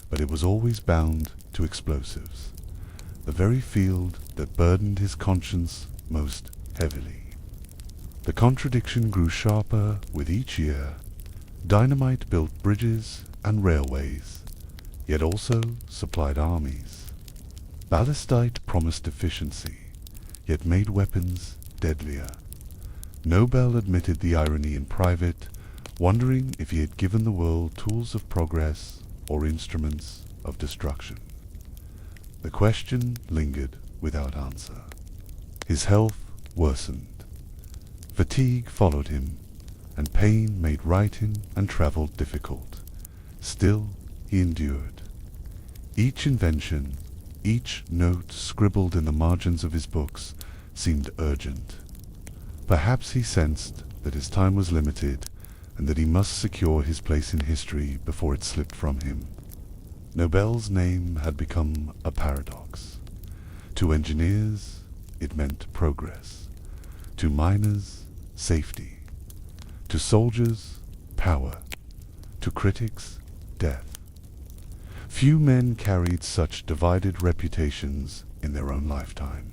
but it was always bound to explosives, the very field that burdened his conscience most heavily. The contradiction grew sharper with each year. Dynamite built bridges and railways, yet also supplied armies. Ballastite promised efficiency, yet made weapons deadlier. Nobel admitted the irony in private, wondering if he had given the world tools of progress or instruments of destruction. The question lingered without answer. His health worsened. Fatigue followed him, and pain made writing and travel difficult. Still, he endured. Each invention, each note scribbled in the margins of his books seemed urgent. Perhaps he sensed that his time was limited and that he must secure his place in history before it slipped from him. Nobel's name had become a paradox. To engineers, it meant progress. To miners, safety. To soldiers, power. To critics, death. Few men carried such divided reputations in their own lifetime.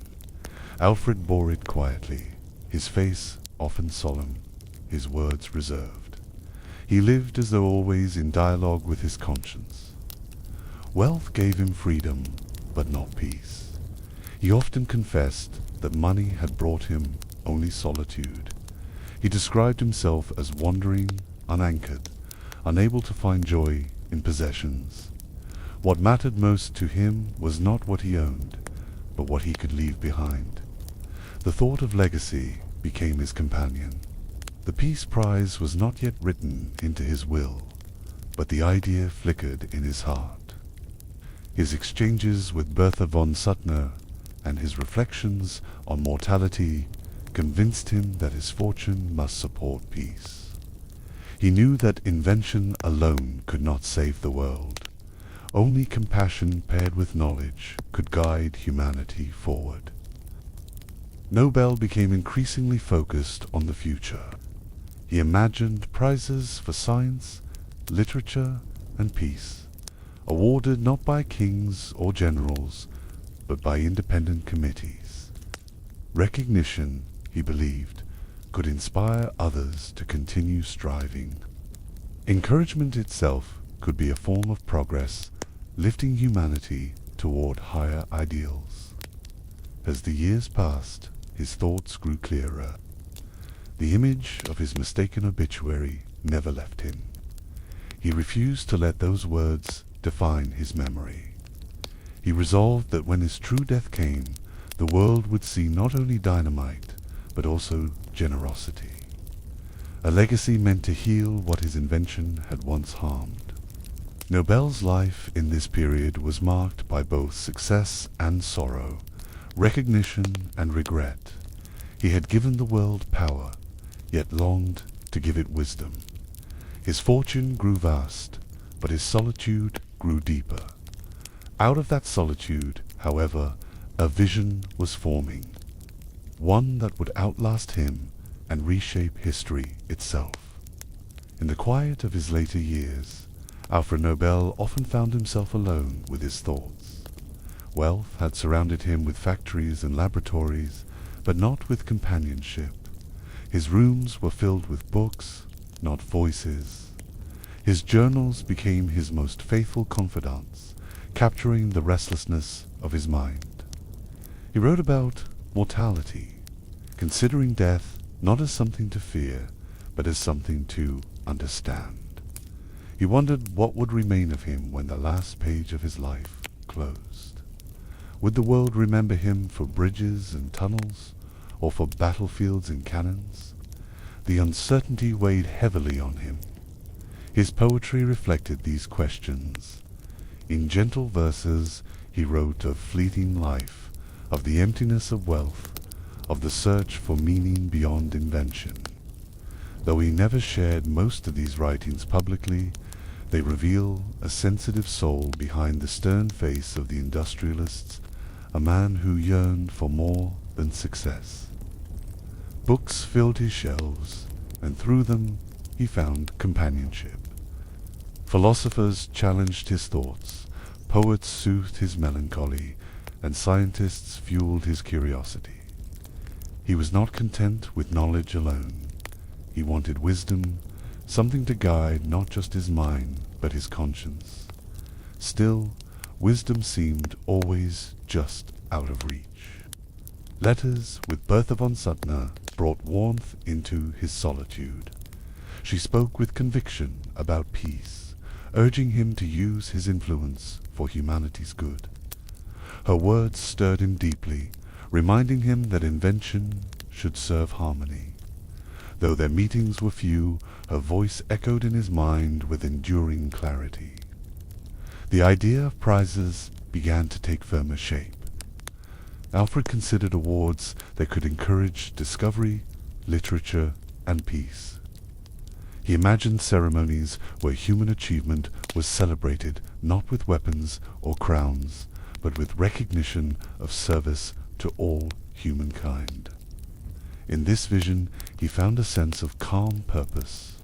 Alfred bore it quietly, his face often solemn, his words reserved. He lived as though always in dialogue with his conscience. Wealth gave him freedom, but not peace. He often confessed that money had brought him only solitude. He described himself as wandering, unanchored, unable to find joy in possessions. What mattered most to him was not what he owned, but what he could leave behind. The thought of legacy became his companion. The Peace Prize was not yet written into his will, but the idea flickered in his heart. His exchanges with Bertha von Suttner and his reflections on mortality convinced him that his fortune must support peace. He knew that invention alone could not save the world. Only compassion paired with knowledge could guide humanity forward. Nobel became increasingly focused on the future. He imagined prizes for science, literature, and peace, awarded not by kings or generals, but by independent committees. Recognition, he believed, could inspire others to continue striving. Encouragement itself could be a form of progress, lifting humanity toward higher ideals. As the years passed, his thoughts grew clearer. The image of his mistaken obituary never left him. He refused to let those words define his memory. He resolved that when his true death came, the world would see not only dynamite, but also generosity. A legacy meant to heal what his invention had once harmed. Nobel's life in this period was marked by both success and sorrow, recognition and regret. He had given the world power, yet longed to give it wisdom. His fortune grew vast, but his solitude grew deeper. Out of that solitude, however, a vision was forming, one that would outlast him and reshape history itself. In the quiet of his later years, Alfred Nobel often found himself alone with his thoughts. Wealth had surrounded him with factories and laboratories, but not with companionship. His rooms were filled with books, not voices. His journals became his most faithful confidants, capturing the restlessness of his mind. He wrote about mortality, considering death not as something to fear, but as something to understand. He wondered what would remain of him when the last page of his life closed. Would the world remember him for bridges and tunnels, or for battlefields and cannons? The uncertainty weighed heavily on him. His poetry reflected these questions. In gentle verses he wrote of fleeting life, of the emptiness of wealth, of the search for meaning beyond invention. Though he never shared most of these writings publicly, they reveal a sensitive soul behind the stern face of the industrialists, a man who yearned for more than success. Books filled his shelves, and through them he found companionship. Philosophers challenged his thoughts, poets soothed his melancholy, and scientists fueled his curiosity. He was not content with knowledge alone. He wanted wisdom, something to guide not just his mind, but his conscience. Still, wisdom seemed always just out of reach. Letters with Bertha von Suttner brought warmth into his solitude. She spoke with conviction about peace, urging him to use his influence for humanity's good. Her words stirred him deeply, reminding him that invention should serve harmony. Though their meetings were few, her voice echoed in his mind with enduring clarity. The idea of prizes began to take firmer shape. Alfred considered awards that could encourage discovery, literature, and peace. He imagined ceremonies where human achievement was celebrated not with weapons or crowns, but with recognition of service to all humankind. In this vision, he found a sense of calm purpose.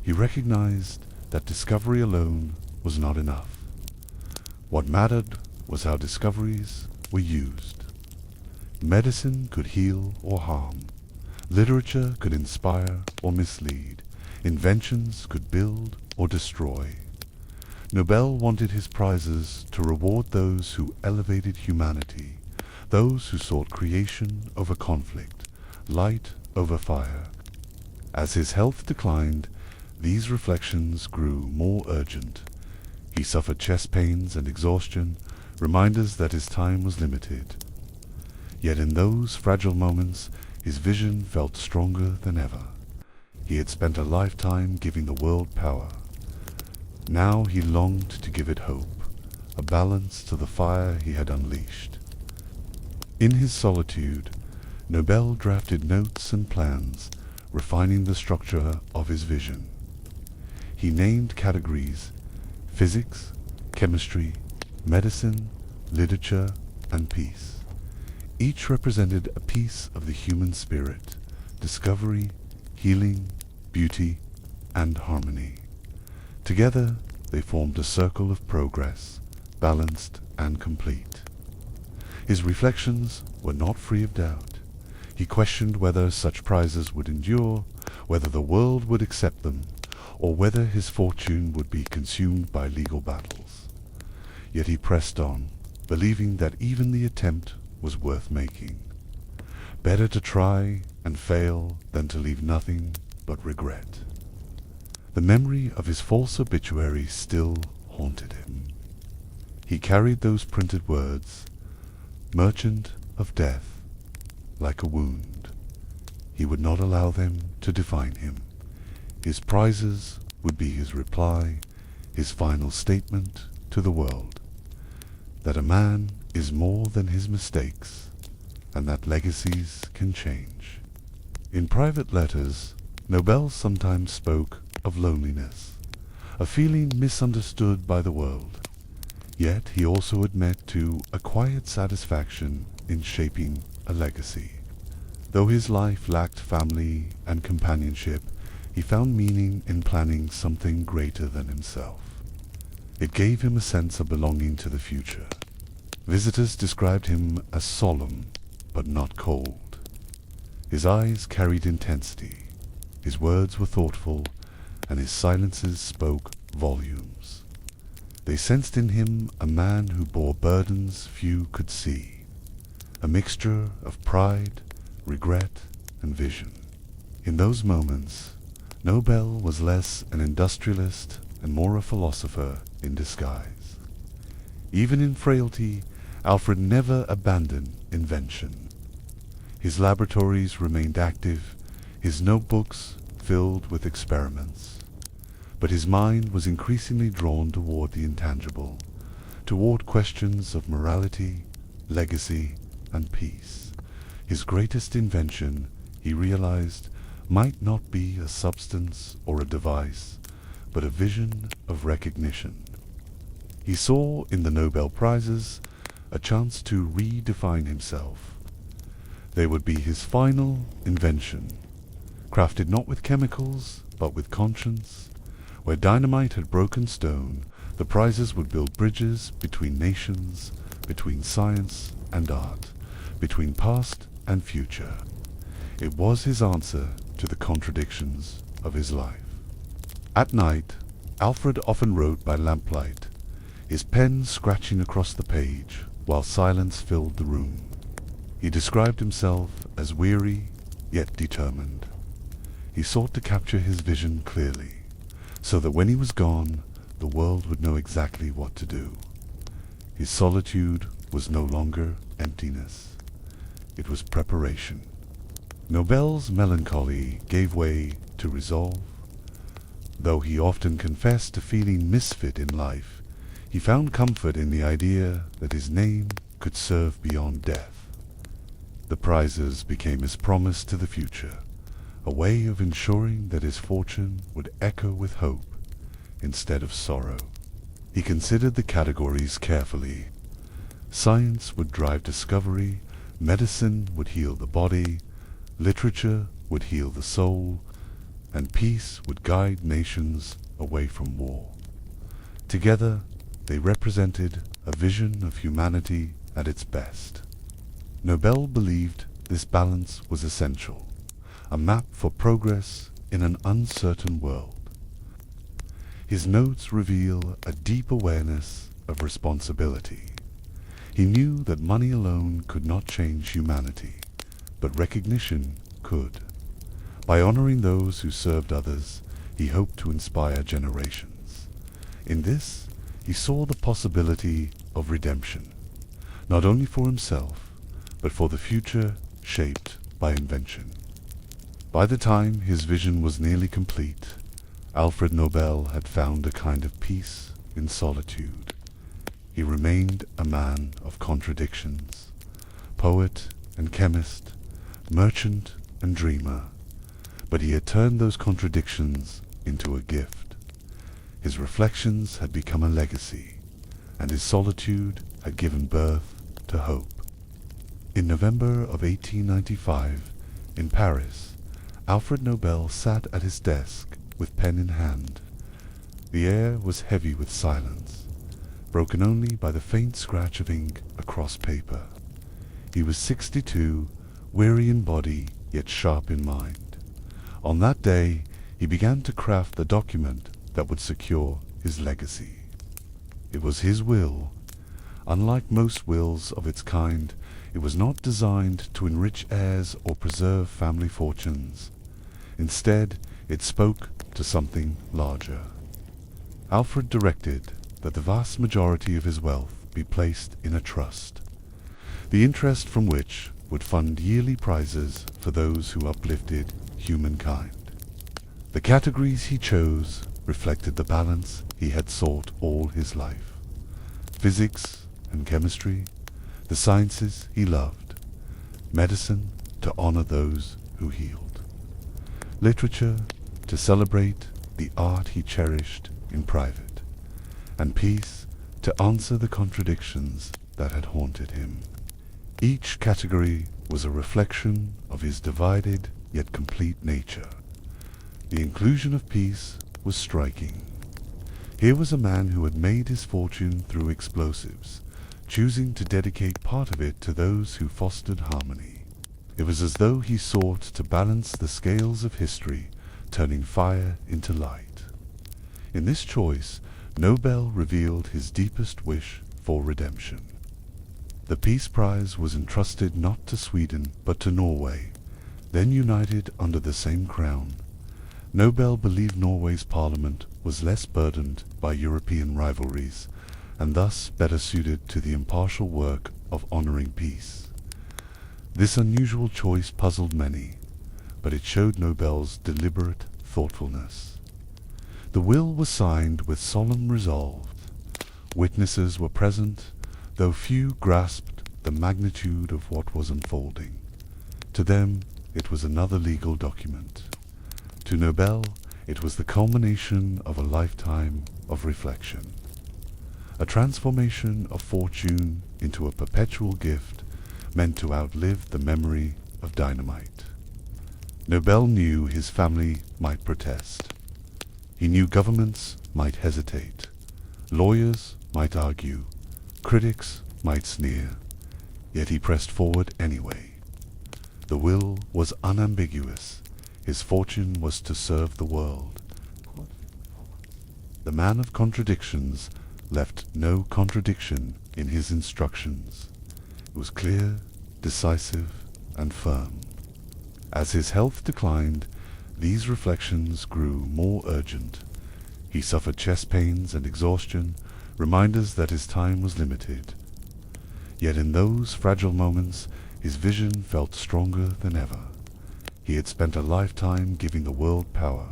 He recognized that discovery alone was not enough. What mattered was how discoveries were used. Medicine could heal or harm. Literature could inspire or mislead. Inventions could build or destroy. Nobel wanted his prizes to reward those who elevated humanity, those who sought creation over conflict, light over fire. As his health declined, these reflections grew more urgent, He suffered chest pains and exhaustion, reminders that his time was limited. Yet in those fragile moments, his vision felt stronger than ever. He had spent a lifetime giving the world power. Now he longed to give it hope, a balance to the fire he had unleashed. In his solitude, Nobel drafted notes and plans, refining the structure of his vision. He named categories: physics, chemistry, medicine, literature, and peace. Each represented a piece of the human spirit: discovery, healing, beauty, and harmony. Together, they formed a circle of progress, balanced and complete. His reflections were not free of doubt. He questioned whether such prizes would endure, whether the world would accept them, or whether his fortune would be consumed by legal battles. Yet he pressed on, believing that even the attempt was worth making. Better to try and fail than to leave nothing but regret. The memory of his false obituary still haunted him. He carried those printed words, "Merchant of Death," like a wound. He would not allow them to define him. His prizes would be his reply, his final statement to the world, that a man is more than his mistakes, and that legacies can change. In private letters, Nobel sometimes spoke of loneliness, a feeling misunderstood by the world. Yet he also admitted to a quiet satisfaction in shaping a legacy. Though his life lacked family and companionship, he found meaning in planning something greater than himself. It gave him a sense of belonging to the future. Visitors described him as solemn, but not cold. His eyes carried intensity, his words were thoughtful, and his silences spoke volumes. They sensed in him a man who bore burdens few could see, a mixture of pride, regret, and vision. In those moments, Nobel was less an industrialist and more a philosopher in disguise. Even in frailty, Alfred never abandoned invention. His laboratories remained active, his notebooks filled with experiments. But his mind was increasingly drawn toward the intangible, toward questions of morality, legacy, and peace. His greatest invention, he realized, might not be a substance or a device, but a vision of recognition. He saw in the Nobel Prizes a chance to redefine himself. They would be his final invention, crafted not with chemicals, but with conscience. Where dynamite had broken stone, the prizes would build bridges between nations, between science and art, between past and future. It was his answer to the contradictions of his life. At night, Alfred often wrote by lamplight, his pen scratching across the page while silence filled the room. He described himself as weary, yet determined. He sought to capture his vision clearly, so that when he was gone, the world would know exactly what to do. His solitude was no longer emptiness. It was preparation. Nobel's melancholy gave way to resolve. Though he often confessed to feeling misfit in life, he found comfort in the idea that his name could serve beyond death. The prizes became his promise to the future, a way of ensuring that his fortune would echo with hope instead of sorrow. He considered the categories carefully. Science would drive discovery, medicine would heal the body, literature would heal the soul, and peace would guide nations away from war. Together, they represented a vision of humanity at its best. Nobel believed this balance was essential, a map for progress in an uncertain world. His notes reveal a deep awareness of responsibility. He knew that money alone could not change humanity, but recognition could. By honoring those who served others, he hoped to inspire generations. In this, he saw the possibility of redemption, not only for himself, but for the future shaped by invention. By the time his vision was nearly complete, Alfred Nobel had found a kind of peace in solitude. He remained a man of contradictions, poet and chemist, merchant and dreamer, but he had turned those contradictions into a gift. His reflections had become a legacy, and his solitude had given birth to hope. In November of 1895, in Paris, Alfred Nobel sat at his desk with pen in hand. The air was heavy with silence, broken only by the faint scratch of ink across paper. He was 62, weary in body, yet sharp in mind. On that day, he began to craft the document that would secure his legacy. It was his will. Unlike most wills of its kind, it was not designed to enrich heirs or preserve family fortunes. Instead, it spoke to something larger. Alfred directed that the vast majority of his wealth be placed in a trust, the interest from which would fund yearly prizes for those who uplifted humankind. The categories he chose reflected the balance he had sought all his life: physics and chemistry, the sciences he loved, medicine to honor those who healed, literature to celebrate the art he cherished in private, and peace to answer the contradictions that had haunted him. Each category was a reflection of his divided yet complete nature. The inclusion of peace was striking. Here was a man who had made his fortune through explosives, choosing to dedicate part of it to those who fostered harmony. It was as though he sought to balance the scales of history, turning fire into light. In this choice, Nobel revealed his deepest wish for redemption. The Peace Prize was entrusted not to Sweden, but to Norway, then united under the same crown. Nobel believed Norway's parliament was less burdened by European rivalries, and thus better suited to the impartial work of honoring peace. This unusual choice puzzled many, but it showed Nobel's deliberate thoughtfulness. The will was signed with solemn resolve. Witnesses were present, though few grasped the magnitude of what was unfolding. To them, it was another legal document. To Nobel, it was the culmination of a lifetime of reflection, a transformation of fortune into a perpetual gift meant to outlive the memory of Dynamite. Nobel knew his family might protest. He knew governments might hesitate, lawyers might argue, critics might sneer, yet he pressed forward anyway. The will was unambiguous. His fortune was to serve the world. The man of contradictions left no contradiction in his instructions. It was clear, decisive, and firm. As his health declined, these reflections grew more urgent. He suffered chest pains and exhaustion, reminders that his time was limited. Yet in those fragile moments, his vision felt stronger than ever. He had spent a lifetime giving the world power.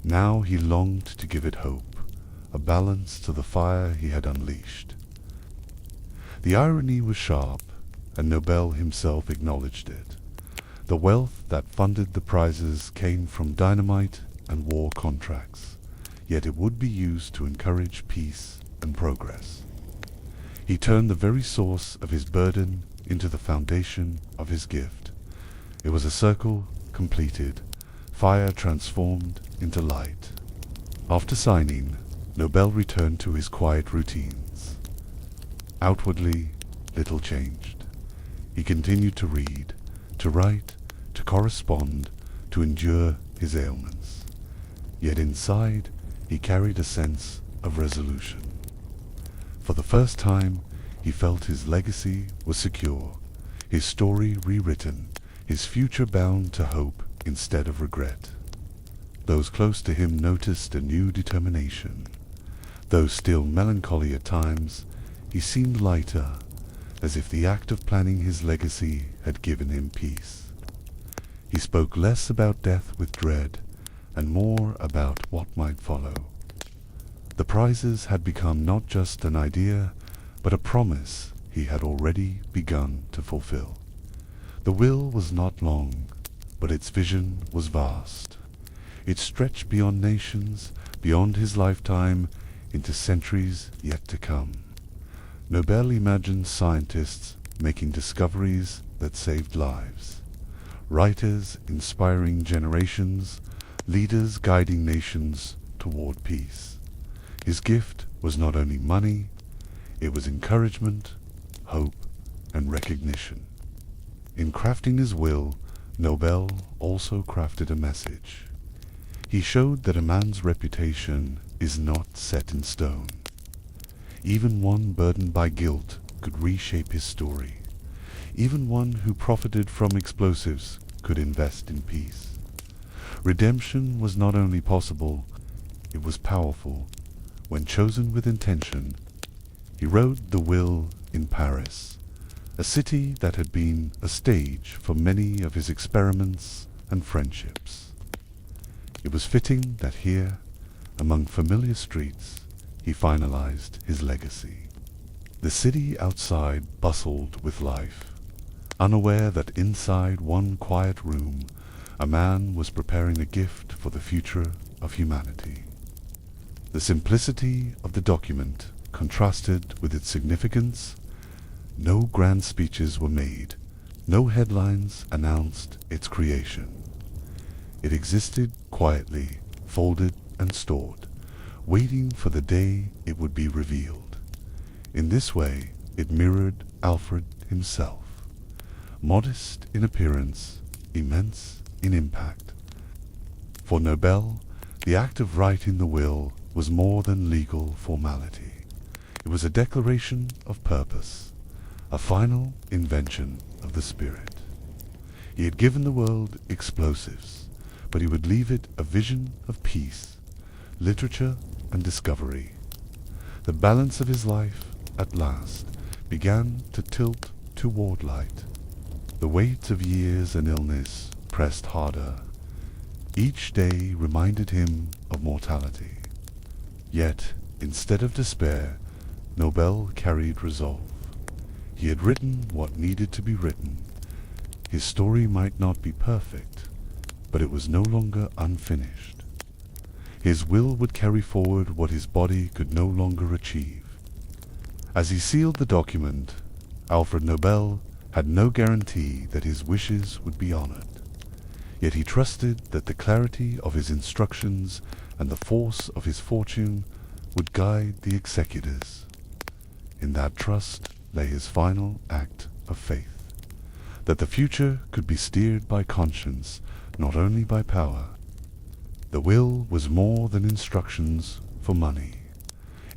Now he longed to give it hope, a balance to the fire he had unleashed. The irony was sharp, and Nobel himself acknowledged it. The wealth that funded the prizes came from dynamite and war contracts, yet it would be used to encourage peace and progress. He turned the very source of his burden into the foundation of his gift. It was a circle completed, fire transformed into light. After signing, Nobel returned to his quiet routines. Outwardly, little changed. He continued to read, to write, to correspond, to endure his ailments. Yet inside, he carried a sense of resolution. For the first time, he felt his legacy was secure, his story rewritten, his future bound to hope instead of regret. Those close to him noticed a new determination. Though still melancholy at times, he seemed lighter, as if the act of planning his legacy had given him peace. He spoke less about death with dread, and more about what might follow. The prizes had become not just an idea, but a promise he had already begun to fulfill. The will was not long, but its vision was vast. It stretched beyond nations, beyond his lifetime, into centuries yet to come. Nobel imagined scientists making discoveries that saved lives, writers inspiring generations, leaders guiding nations toward peace. His gift was not only money, it was encouragement, hope, and recognition. In crafting his will, Nobel also crafted a message. He showed that a man's reputation is not set in stone. Even one burdened by guilt could reshape his story. Even one who profited from explosives could invest in peace. Redemption was not only possible, it was powerful. When chosen with intention, he wrote the will in Paris, a city that had been a stage for many of his experiments and friendships. It was fitting that here, among familiar streets, he finalized his legacy. The city outside bustled with life, unaware that inside one quiet room, a man was preparing a gift for the future of humanity. The simplicity of the document contrasted with its significance. No grand speeches were made, no headlines announced its creation. It existed quietly, folded and stored, waiting for the day it would be revealed. In this way, it mirrored Alfred himself, modest in appearance, immense in impact. For Nobel, the act of writing the will was more than legal formality. It was a declaration of purpose, a final invention of the spirit. He had given the world explosives, but he would leave it a vision of peace, literature, and discovery. The balance of his life, at last, began to tilt toward light. The weight of years and illness pressed harder. Each day reminded him of mortality. Yet, instead of despair, Nobel carried resolve. He had written what needed to be written. His story might not be perfect, but it was no longer unfinished. His will would carry forward what his body could no longer achieve. As he sealed the document, Alfred Nobel had no guarantee that his wishes would be honored. Yet he trusted that the clarity of his instructions and the force of his fortune would guide the executors. In that trust lay his final act of faith, that the future could be steered by conscience, not only by power. The will was more than instructions for money.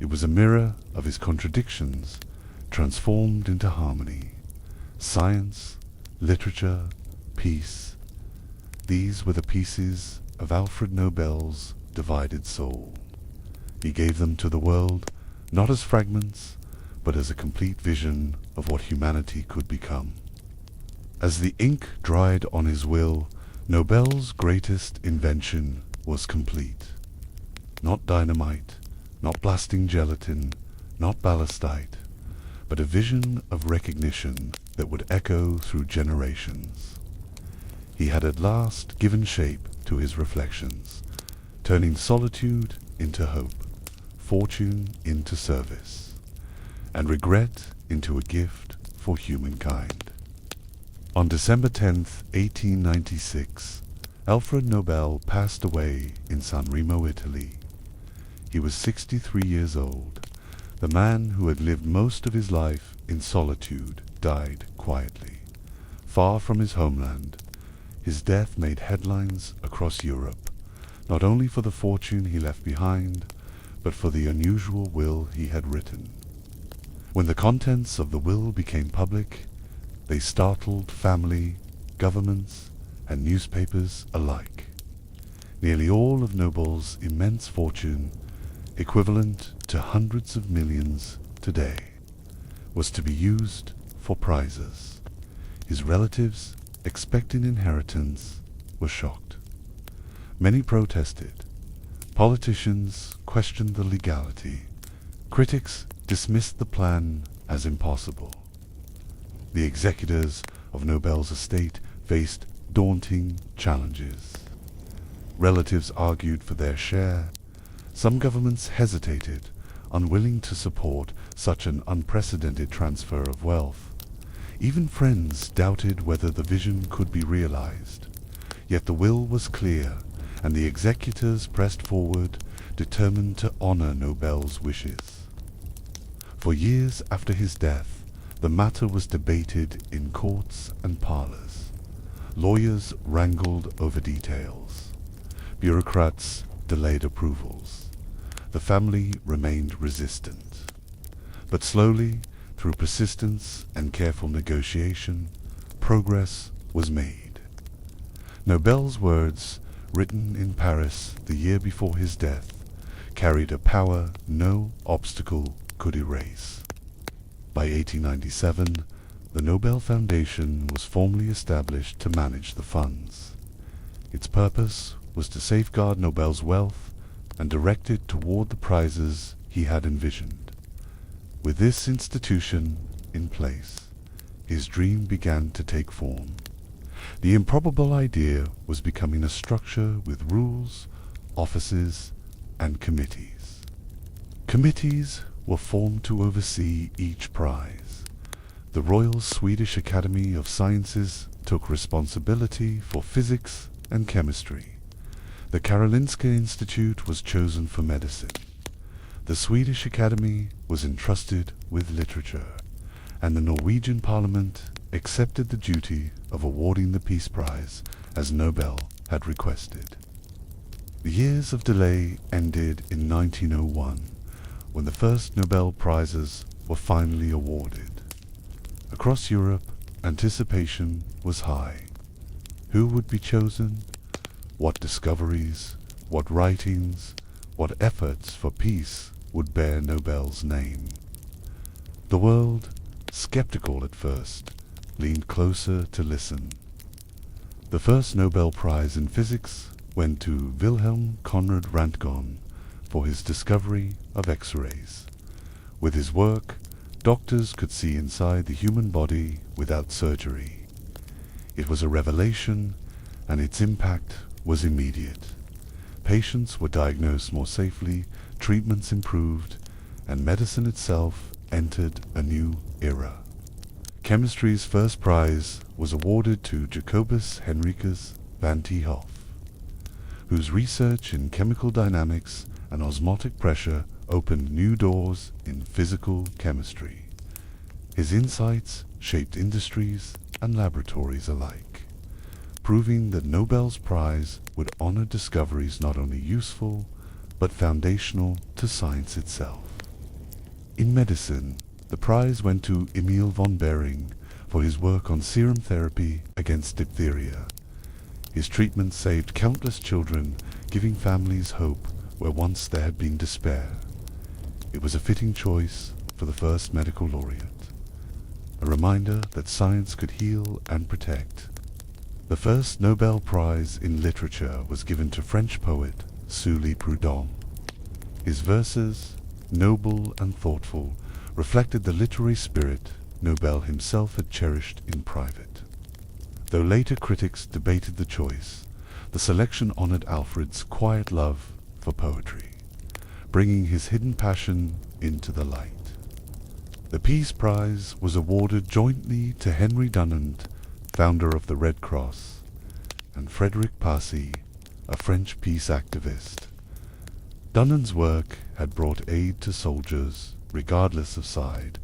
It was a mirror of his contradictions, transformed into harmony. Science, literature, peace. These were the pieces of Alfred Nobel's divided soul. He gave them to the world, not as fragments, but as a complete vision of what humanity could become. As the ink dried on his will, Nobel's greatest invention was complete. Not dynamite, not blasting gelatin, not ballastite, but a vision of recognition that would echo through generations. He had at last given shape to his reflections, turning solitude into hope, fortune into service, and regret into a gift for humankind. On December 10th, 1896, Alfred Nobel passed away in San Remo, Italy. He was 63 years old. The man who had lived most of his life in solitude died quietly, far from his homeland. His death made headlines across Europe, not only for the fortune he left behind, but for the unusual will he had written. When the contents of the will became public, they startled family, governments, and newspapers alike. Nearly all of Nobel's immense fortune equivalent to hundreds of millions today, was to be used for prizes. His relatives, expecting inheritance, were shocked. Many protested. Politicians questioned the legality. Critics dismissed the plan as impossible. The executors of Nobel's estate faced daunting challenges. Relatives argued for their share. Some governments hesitated, unwilling to support such an unprecedented transfer of wealth. Even friends doubted whether the vision could be realized. Yet the will was clear, and the executors pressed forward, determined to honor Nobel's wishes. For years after his death, the matter was debated in courts and parlors. Lawyers wrangled over details. Bureaucrats delayed approvals. The family remained resistant. But slowly, through persistence and careful negotiation, progress was made. Nobel's words, written in Paris the year before his death, carried a power no obstacle could erase. By 1897, the Nobel Foundation was formally established to manage the funds. Its purpose was to safeguard Nobel's wealth and direct it toward the prizes he had envisioned. With this institution in place, his dream began to take form. The improbable idea was becoming a structure with rules, offices, and committees. Committees were formed to oversee each prize. The Royal Swedish Academy of Sciences took responsibility for physics and chemistry. The Karolinska Institute was chosen for medicine. The Swedish Academy was entrusted with literature, and the Norwegian Parliament accepted the duty of awarding the Peace Prize as Nobel had requested. The years of delay ended in 1901, when the first Nobel Prizes were finally awarded. Across Europe, anticipation was high. Who would be chosen? What discoveries, what writings, what efforts for peace would bear Nobel's name? The world, skeptical at first, leaned closer to listen. The first Nobel Prize in physics went to Wilhelm Conrad Röntgen for his discovery of X-rays. With his work, doctors could see inside the human body without surgery. It was a revelation, and its impact was immediate. Patients were diagnosed more safely, treatments improved, and medicine itself entered a new era. Chemistry's first prize was awarded to Jacobus Henricus van 't Hoff, whose research in chemical dynamics and osmotic pressure opened new doors in physical chemistry. His insights shaped industries and laboratories alike, proving that Nobel's Prize would honor discoveries not only useful, but foundational to science itself. In medicine, the prize went to Emil von Behring for his work on serum therapy against diphtheria. His treatment saved countless children, giving families hope where once there had been despair. It was a fitting choice for the first medical laureate, a reminder that science could heal and protect. The first Nobel Prize in Literature was given to French poet Sully Prudhomme. His verses, noble and thoughtful, reflected the literary spirit Nobel himself had cherished in private. Though later critics debated the choice, the selection honored Alfred's quiet love for poetry, bringing his hidden passion into the light. The Peace Prize was awarded jointly to Henry Dunant, founder of the Red Cross, and Frédéric Passy, a French peace activist. Dunant's work had brought aid to soldiers, regardless of side,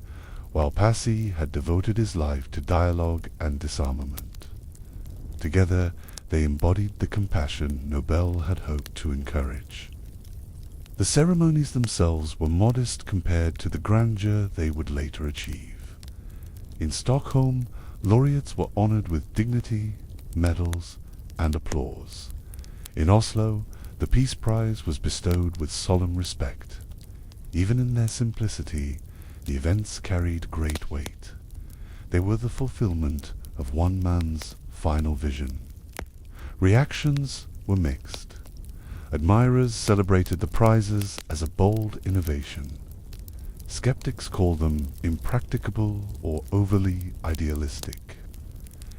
while Passy had devoted his life to dialogue and disarmament. Together, they embodied the compassion Nobel had hoped to encourage. The ceremonies themselves were modest compared to the grandeur they would later achieve. In Stockholm, laureates were honored with dignity, medals, and applause. In Oslo, The Peace Prize was bestowed with solemn respect. Even in their simplicity, the events carried great weight. They were the fulfillment of one man's final vision. Reactions were mixed. Admirers celebrated the prizes as a bold innovation. Skeptics called them impracticable or overly idealistic.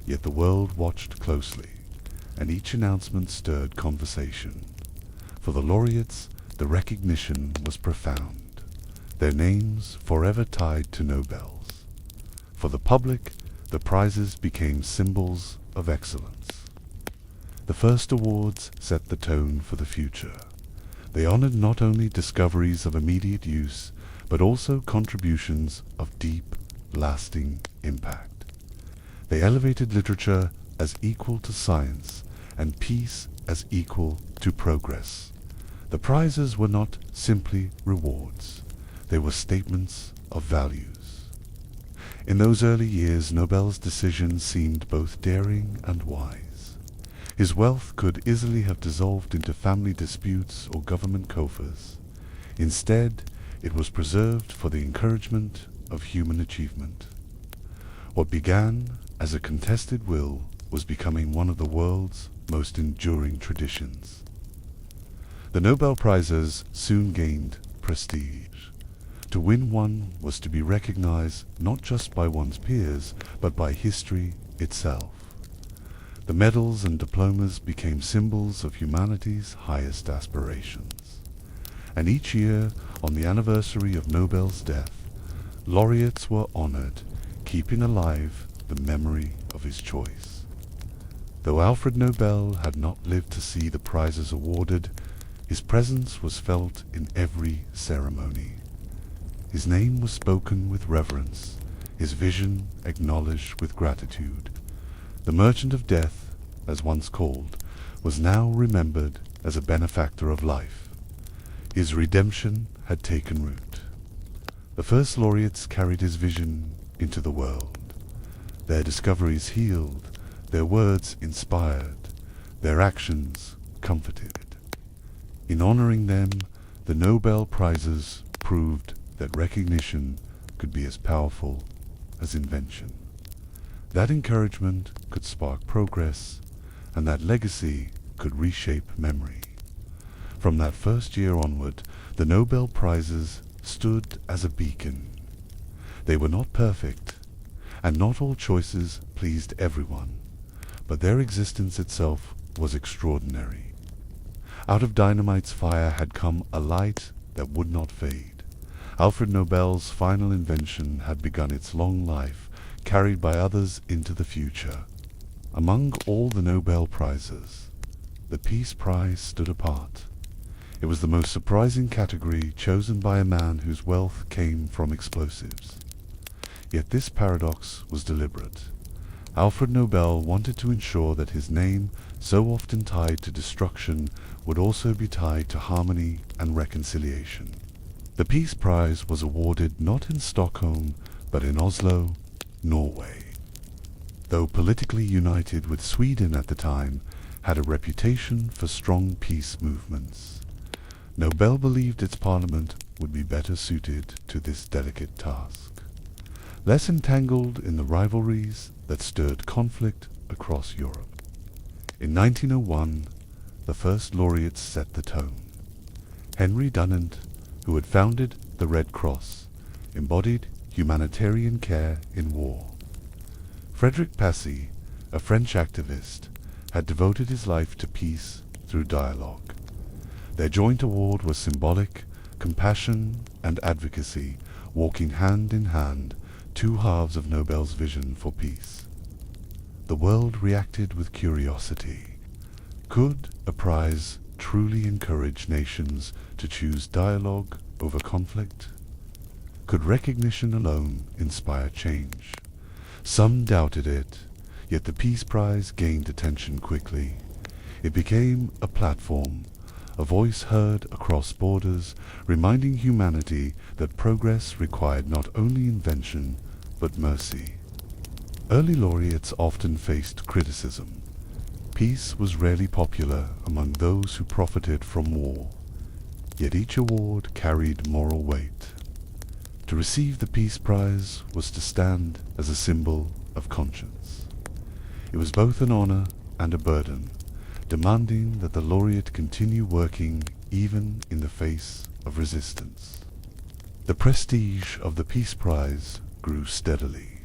Yet the world watched closely, and each announcement stirred conversation. For the laureates, the recognition was profound, their names forever tied to Nobel's. For the public, the prizes became symbols of excellence. The first awards set the tone for the future. They honored not only discoveries of immediate use, but also contributions of deep, lasting impact. They elevated literature as equal to science, and peace as equal to progress. The prizes were not simply rewards. They were statements of values. In those early years, Nobel's decision seemed both daring and wise. His wealth could easily have dissolved into family disputes or government coffers. Instead, it was preserved for the encouragement of human achievement. What began as a contested will was becoming one of the world's most enduring traditions. The Nobel Prizes soon gained prestige. To win one was to be recognized not just by one's peers, but by history itself. The medals and diplomas became symbols of humanity's highest aspirations. And each year, on the anniversary of Nobel's death, laureates were honored, keeping alive the memory of his choice. Though Alfred Nobel had not lived to see the prizes awarded, his presence was felt in every ceremony. His name was spoken with reverence, his vision acknowledged with gratitude. The Merchant of Death, as once called, was now remembered as a benefactor of life. His redemption had taken root. The first laureates carried his vision into the world. Their discoveries healed, their words inspired, their actions comforted. In honoring them, the Nobel Prizes proved that recognition could be as powerful as invention. That encouragement could spark progress, and that legacy could reshape memory. From that first year onward, the Nobel Prizes stood as a beacon. They were not perfect, and not all choices pleased everyone, but their existence itself was extraordinary. Out of Dynamite's fire had come a light that would not fade. Alfred Nobel's final invention had begun its long life, carried by others into the future. Among all the Nobel Prizes, the Peace Prize stood apart. It was the most surprising category chosen by a man whose wealth came from explosives. Yet this paradox was deliberate. Alfred Nobel wanted to ensure that his name, so often tied to destruction, would also be tied to harmony and reconciliation. The Peace Prize was awarded not in Stockholm, but in Oslo, Norway. Though politically united with Sweden at the time, had a reputation for strong peace movements. Nobel believed its parliament would be better suited to this delicate task, less entangled in the rivalries that stirred conflict across Europe. In 1901, the first laureates set the tone. Henry Dunant, who had founded the Red Cross, embodied humanitarian care in war. Frederick Passy, a French activist, had devoted his life to peace through dialogue. Their joint award was symbolic, compassion and advocacy walking hand in hand, two halves of Nobel's vision for peace. The world reacted with curiosity. Could a prize truly encourage nations to choose dialogue over conflict? Could recognition alone inspire change? Some doubted it, yet the Peace Prize gained attention quickly. It became a platform, a voice heard across borders, reminding humanity that progress required not only invention, but mercy. Early laureates often faced criticism. Peace was rarely popular among those who profited from war, yet each award carried moral weight. To receive the Peace Prize was to stand as a symbol of conscience. It was both an honor and a burden, demanding that the laureate continue working even in the face of resistance. The prestige of the Peace Prize grew steadily.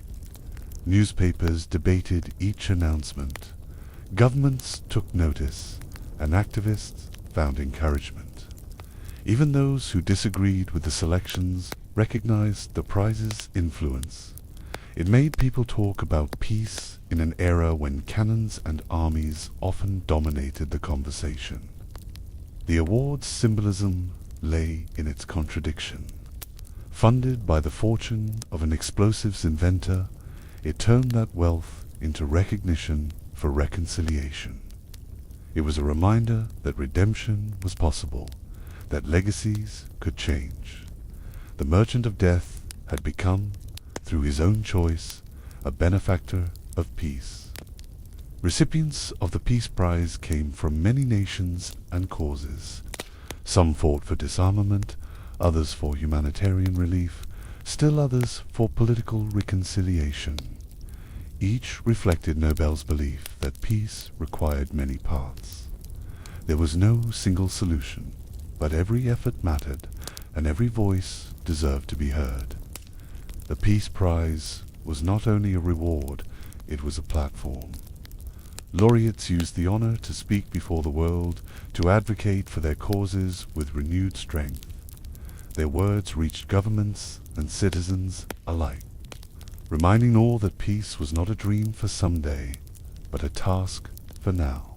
Newspapers debated each announcement. Governments took notice, and activists found encouragement. Even those who disagreed with the selections recognized the prize's influence. It made people talk about peace in an era when cannons and armies often dominated the conversation. The award's symbolism lay in its contradiction. Funded by the fortune of an explosives inventor, it turned that wealth into recognition for reconciliation. It was a reminder that redemption was possible, that legacies could change. The merchant of death had become, through his own choice, a benefactor of peace. Recipients of the Peace Prize came from many nations and causes. Some fought for disarmament, others for humanitarian relief, still others for political reconciliation. Each reflected Nobel's belief that peace required many paths. There was no single solution, but every effort mattered, and every voice deserved to be heard. The Peace Prize was not only a reward, it was a platform. Laureates used the honor to speak before the world, to advocate for their causes with renewed strength. Their words reached governments and citizens alike, reminding all that peace was not a dream for someday, but a task for now.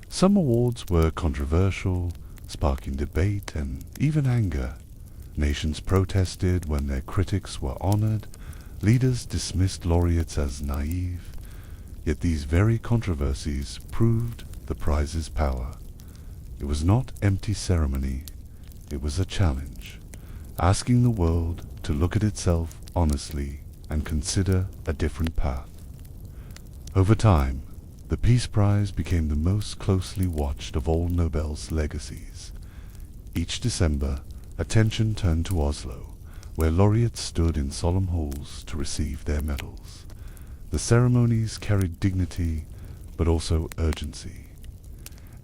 Some awards were controversial, sparking debate and even anger. Nations protested when their critics were honored. Leaders dismissed laureates as naive. Yet these very controversies proved the prize's power. It was not empty ceremony, it was a challenge, asking the world to look at itself honestly and consider a different path. Over time, the Peace Prize became the most closely watched of all Nobel's legacies. Each December, attention turned to Oslo, where laureates stood in solemn halls to receive their medals. The ceremonies carried dignity, but also urgency,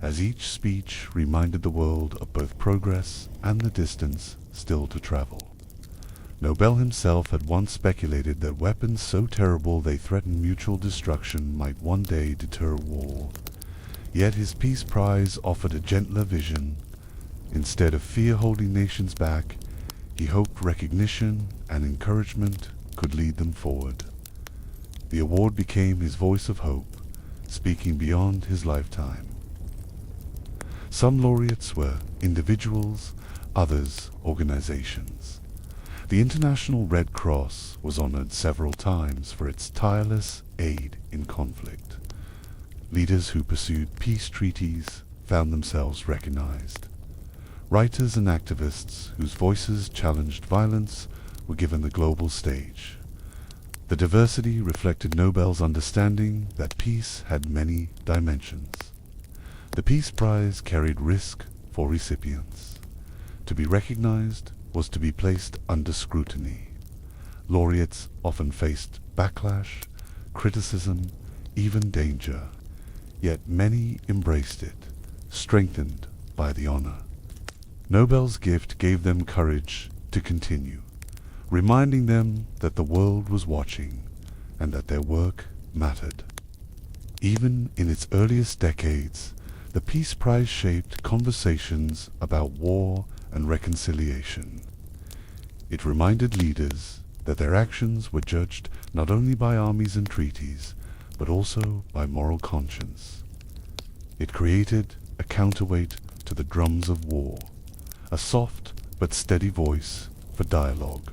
as each speech reminded the world of both progress and the distance still to travel. Nobel himself had once speculated that weapons so terrible they threatened mutual destruction might one day deter war. Yet his Peace Prize offered a gentler vision. Instead of fear holding nations back, he hoped recognition and encouragement could lead them forward. The award became his voice of hope, speaking beyond his lifetime. Some laureates were individuals, others organizations. The International Red Cross was honored several times for its tireless aid in conflict. Leaders who pursued peace treaties found themselves recognized. Writers and activists whose voices challenged violence were given the global stage. The diversity reflected Nobel's understanding that peace had many dimensions. The Peace Prize carried risk for recipients. To be recognized was to be placed under scrutiny. Laureates often faced backlash, criticism, even danger. Yet many embraced it, strengthened by the honor. Nobel's gift gave them courage to continue, reminding them that the world was watching and that their work mattered. Even in its earliest decades, the Peace Prize shaped conversations about war and reconciliation. It reminded leaders that their actions were judged not only by armies and treaties, but also by moral conscience. It created a counterweight to the drums of war, a soft but steady voice for dialogue.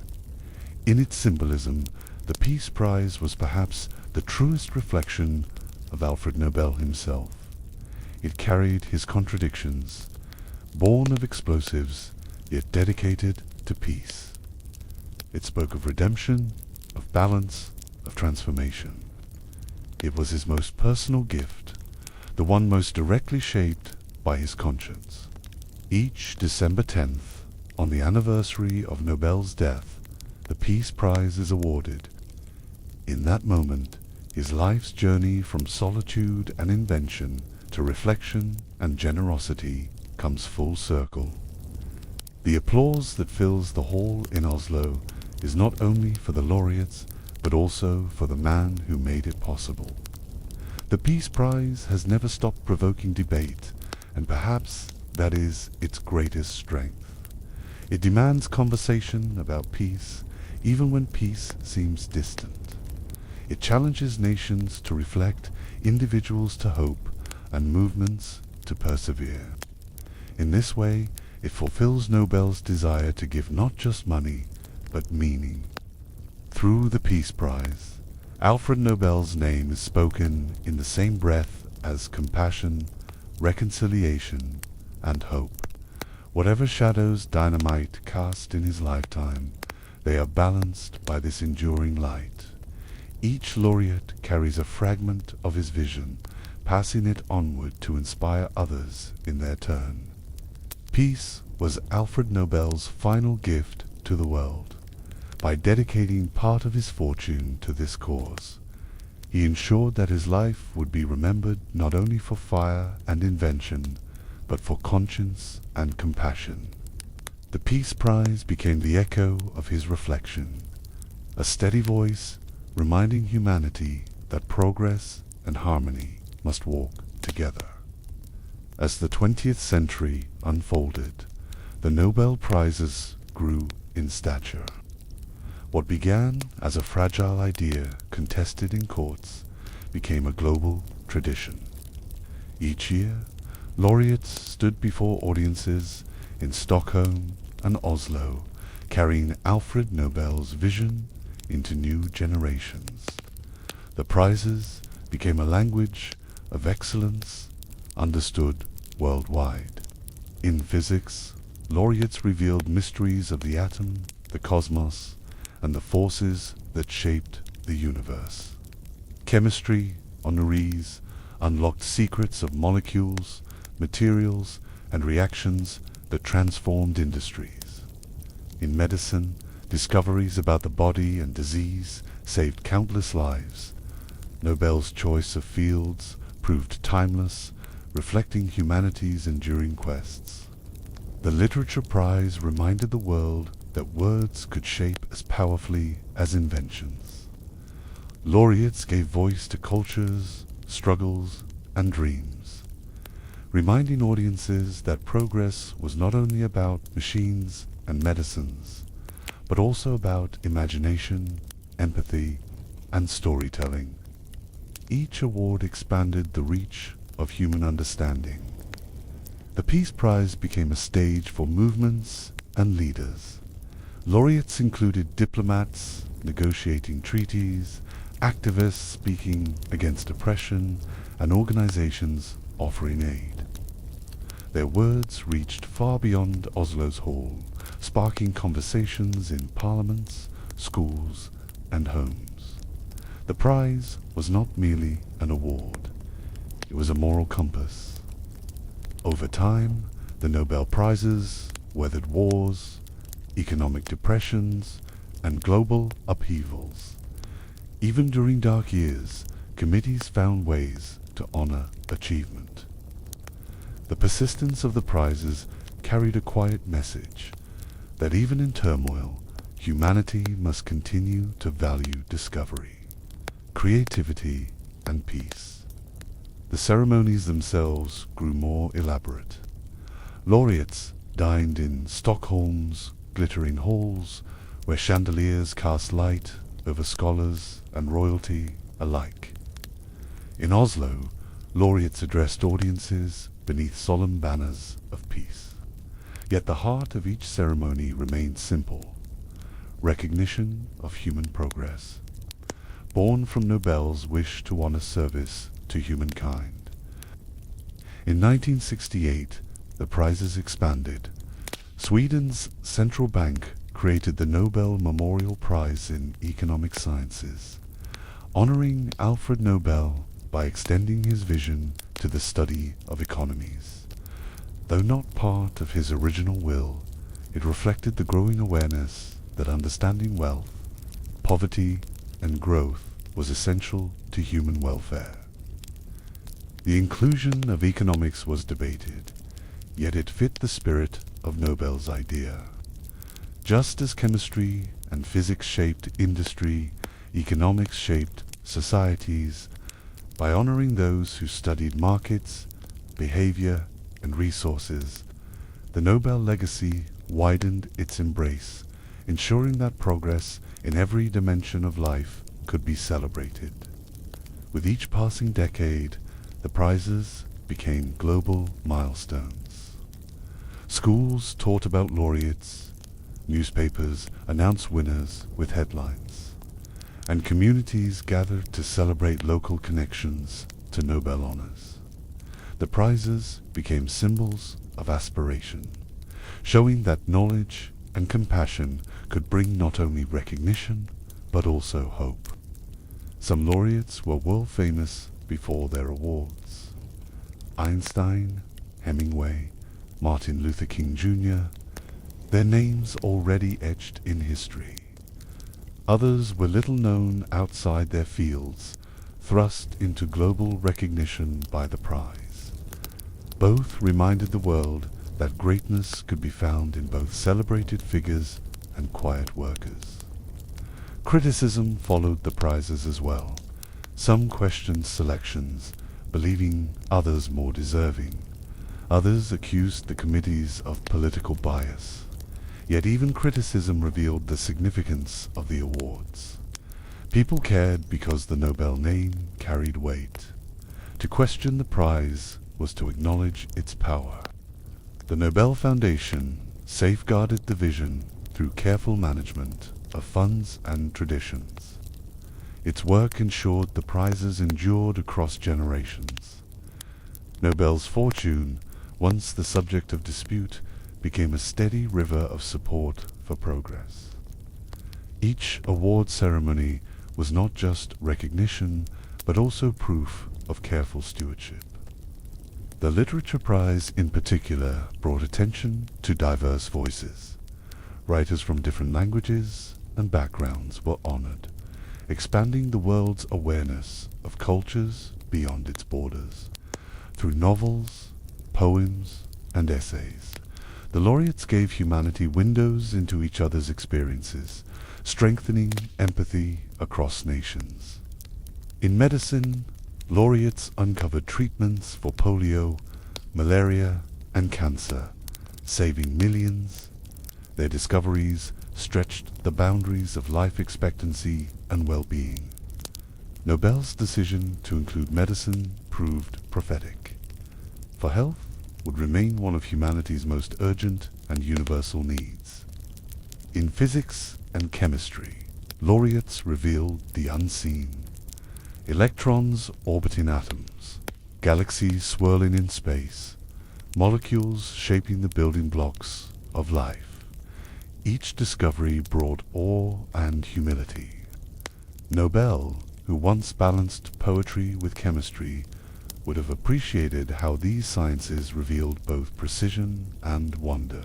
In its symbolism, the Peace Prize was perhaps the truest reflection of Alfred Nobel himself. It carried his contradictions, born of explosives, yet dedicated to peace. It spoke of redemption, of balance, of transformation. It was his most personal gift, the one most directly shaped by his conscience. Each December 10th, on the anniversary of Nobel's death, the Peace Prize is awarded. In that moment, his life's journey from solitude and invention to reflection and generosity comes full circle. The applause that fills the hall in Oslo is not only for the laureates, but also for the man who made it possible. The Peace Prize has never stopped provoking debate, and perhaps that is its greatest strength. It demands conversation about peace, even when peace seems distant. It challenges nations to reflect, individuals to hope, and movements to persevere. In this way, it fulfills Nobel's desire to give not just money, but meaning. Through the Peace Prize, Alfred Nobel's name is spoken in the same breath as compassion, reconciliation, and hope. Whatever shadows Dynamite cast in his lifetime, they are balanced by this enduring light. Each laureate carries a fragment of his vision, passing it onward to inspire others in their turn. Peace was Alfred Nobel's final gift to the world. By dedicating part of his fortune to this cause, he ensured that his life would be remembered not only for fire and invention, but for conscience and compassion. The Peace Prize became the echo of his reflection, a steady voice reminding humanity that progress and harmony must walk together. As the 20th century unfolded, the Nobel Prizes grew in stature. What began as a fragile idea contested in courts became a global tradition. Each year, laureates stood before audiences in Stockholm and Oslo, carrying Alfred Nobel's vision into new generations. The prizes became a language of excellence understood worldwide. In physics, laureates revealed mysteries of the atom, the cosmos, and the forces that shaped the universe. Chemistry, honorees, unlocked secrets of molecules, materials, and reactions that transformed industries. In medicine, discoveries about the body and disease saved countless lives. Nobel's choice of fields proved timeless, reflecting humanity's enduring quests. The Literature Prize reminded the world that words could shape as powerfully as inventions. Laureates gave voice to cultures, struggles, and dreams, reminding audiences that progress was not only about machines and medicines, but also about imagination, empathy, and storytelling. Each award expanded the reach of human understanding. The Peace Prize became a stage for movements and leaders. Laureates included diplomats negotiating treaties, activists speaking against oppression, and organizations offering aid. Their words reached far beyond Oslo's hall, sparking conversations in parliaments, schools, and homes. The prize was not merely an award. It was a moral compass. Over time, the Nobel Prizes weathered wars, economic depressions, and global upheavals. Even during dark years, committees found ways to honor achievement. The persistence of the prizes carried a quiet message that even in turmoil, humanity must continue to value discovery, creativity, and peace. The ceremonies themselves grew more elaborate. Laureates dined in Stockholm's glittering halls, where chandeliers cast light over scholars and royalty alike. In Oslo, laureates addressed audiences beneath solemn banners of peace. Yet the heart of each ceremony remained simple: recognition of human progress, born from Nobel's wish to honor service to humankind. In 1968, the prizes expanded. Sweden's central bank created the Nobel Memorial Prize in Economic Sciences, honoring Alfred Nobel by extending his vision to the study of economies. Though not part of his original will, it reflected the growing awareness that understanding wealth, poverty, and growth was essential to human welfare. The inclusion of economics was debated, yet it fit the spirit of Nobel's idea. Just as chemistry and physics shaped industry, economics shaped societies. By honoring those who studied markets, behavior, and resources, the Nobel legacy widened its embrace, ensuring that progress in every dimension of life could be celebrated. With each passing decade, the prizes became global milestones. Schools taught about laureates, newspapers announced winners with headlines, and communities gathered to celebrate local connections to Nobel honors. The prizes became symbols of aspiration, showing that knowledge and compassion could bring not only recognition, but also hope. Some laureates were world famous before their awards. Einstein, Hemingway, Martin Luther King Jr., their names already etched in history. Others were little known outside their fields, thrust into global recognition by the prize. Both reminded the world that greatness could be found in both celebrated figures and quiet workers. Criticism followed the prizes as well. Some questioned selections, believing others more deserving. Others accused the committees of political bias. Yet even criticism revealed the significance of the awards. People cared because the Nobel name carried weight. To question the prize was to acknowledge its power. The Nobel Foundation safeguarded the vision through careful management of funds and traditions. Its work ensured the prizes endured across generations. Nobel's fortune, once the subject of dispute, became a steady river of support for progress. Each award ceremony was not just recognition, but also proof of careful stewardship. The Literature Prize in particular brought attention to diverse voices. Writers from different languages and backgrounds were honored, expanding the world's awareness of cultures beyond its borders. Through novels, poems, and essays, the laureates gave humanity windows into each other's experiences, strengthening empathy across nations. In medicine, laureates uncovered treatments for polio, malaria, and cancer, saving millions. Their discoveries stretched the boundaries of life expectancy and well-being. Nobel's decision to include medicine proved prophetic. For health would remain one of humanity's most urgent and universal needs. In physics and chemistry, laureates revealed the unseen. Electrons orbiting atoms, galaxies swirling in space, molecules shaping the building blocks of life. Each discovery brought awe and humility. Nobel, who once balanced poetry with chemistry, would have appreciated how these sciences revealed both precision and wonder.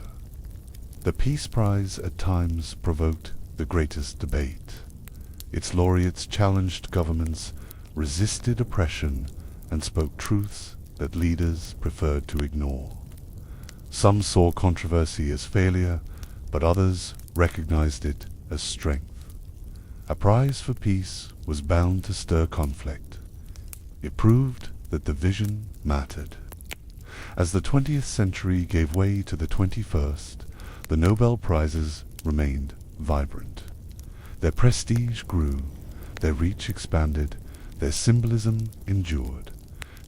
The Peace Prize at times provoked the greatest debate. Its laureates challenged governments, resisted oppression, and spoke truths that leaders preferred to ignore. Some saw controversy as failure, but others recognized it as strength. A prize for peace was bound to stir conflict. It proved that the vision mattered. As the 20th century gave way to the 21st, the Nobel Prizes remained vibrant. Their prestige grew, their reach expanded, their symbolism endured.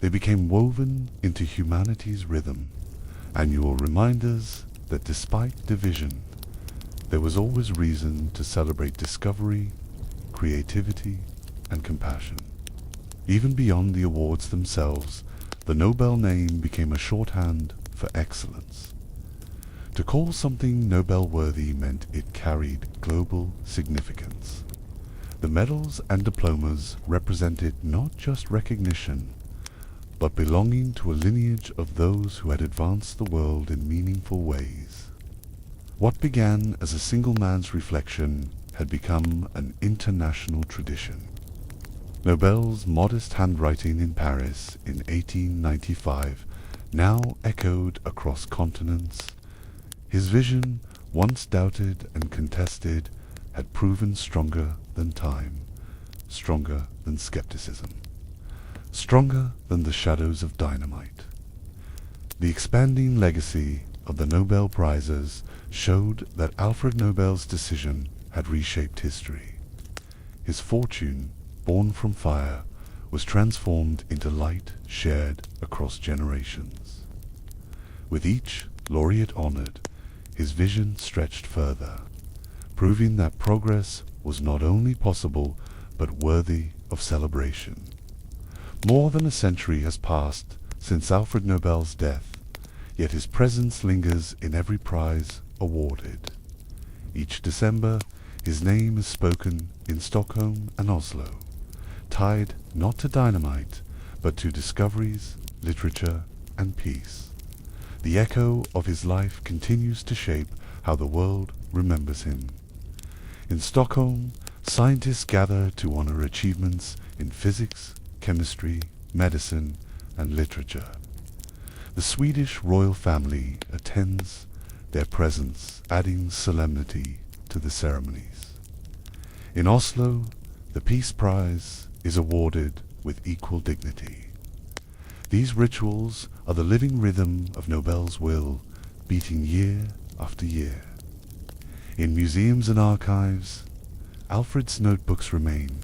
They became woven into humanity's rhythm, annual reminders that despite division, there was always reason to celebrate discovery, creativity, and compassion. Even beyond the awards themselves, the Nobel name became a shorthand for excellence. To call something Nobel-worthy meant it carried global significance. The medals and diplomas represented not just recognition, but belonging to a lineage of those who had advanced the world in meaningful ways. What began as a single man's reflection had become an international tradition. Nobel's modest handwriting in Paris in 1895 now echoed across continents. His vision, once doubted and contested, had proven stronger than time, stronger than skepticism, stronger than the shadows of dynamite. The expanding legacy of the Nobel Prizes showed that Alfred Nobel's decision had reshaped history. His fortune, born from fire, was transformed into light shared across generations. With each laureate honored, his vision stretched further, proving that progress was not only possible but worthy of celebration. More than a century has passed since Alfred Nobel's death, yet his presence lingers in every prize awarded. Each December, his name is spoken in Stockholm and Oslo, tied not to dynamite, but to discoveries, literature, and peace. The echo of his life continues to shape how the world remembers him. In Stockholm, scientists gather to honor achievements in physics, chemistry, medicine, and literature. The Swedish royal family attends, their presence adding solemnity to the ceremonies. In Oslo, the Peace Prize is awarded with equal dignity. These rituals are the living rhythm of Nobel's will, beating year after year. In museums and archives, Alfred's notebooks remain,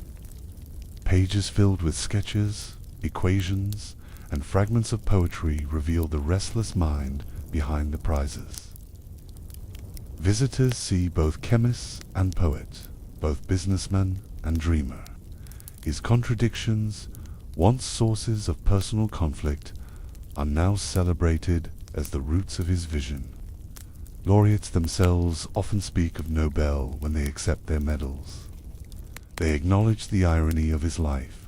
pages filled with sketches, equations, and fragments of poetry reveal the restless mind behind the prizes. Visitors see both chemist and poet, both businessman and dreamer. His contradictions, once sources of personal conflict, are now celebrated as the roots of his vision. Laureates themselves often speak of Nobel when they accept their medals. They acknowledge the irony of his life,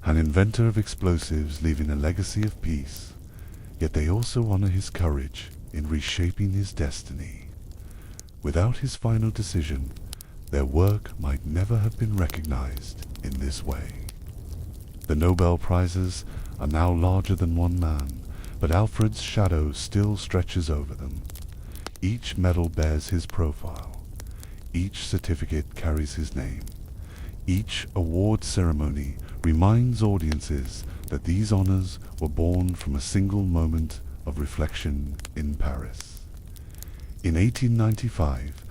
an inventor of explosives leaving a legacy of peace, yet they also honor his courage in reshaping his destiny. Without his final decision, their work might never have been recognized in this way. The Nobel Prizes are now larger than one man, but Alfred's shadow still stretches over them. Each medal bears his profile. Each certificate carries his name. Each award ceremony reminds audiences that these honors were born from a single moment of reflection in Paris. In 1895,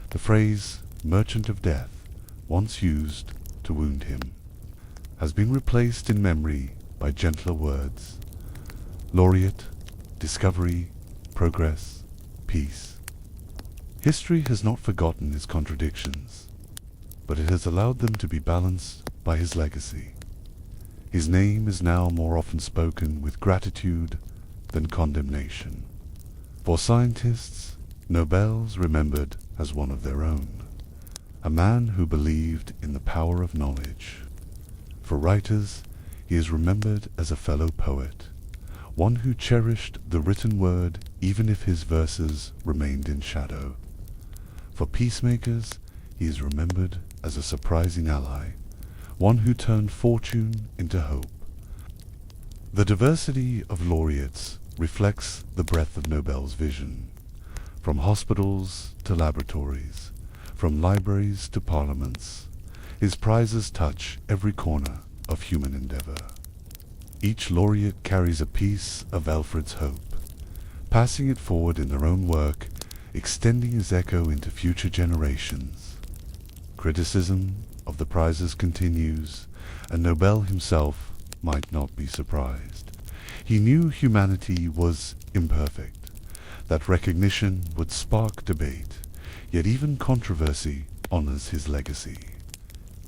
the phrase "merchant of death," once used to wound him, has been replaced in memory by gentler words: laureate, discovery, progress, peace. History has not forgotten his contradictions, but it has allowed them to be balanced by his legacy. His name is now more often spoken with gratitude than condemnation. For scientists, Nobel's remembered as one of their own, a man who believed in the power of knowledge. For writers, he is remembered as a fellow poet, one who cherished the written word even if his verses remained in shadow. For peacemakers, he is remembered as a surprising ally, one who turned fortune into hope. The diversity of laureates reflects the breadth of Nobel's vision. From hospitals to laboratories, from libraries to parliaments, his prizes touch every corner of human endeavor. Each laureate carries a piece of Alfred's hope, passing it forward in their own work, extending his echo into future generations. Criticism of the prizes continues, and Nobel himself might not be surprised. He knew humanity was imperfect, that recognition would spark debate, yet even controversy honors his legacy.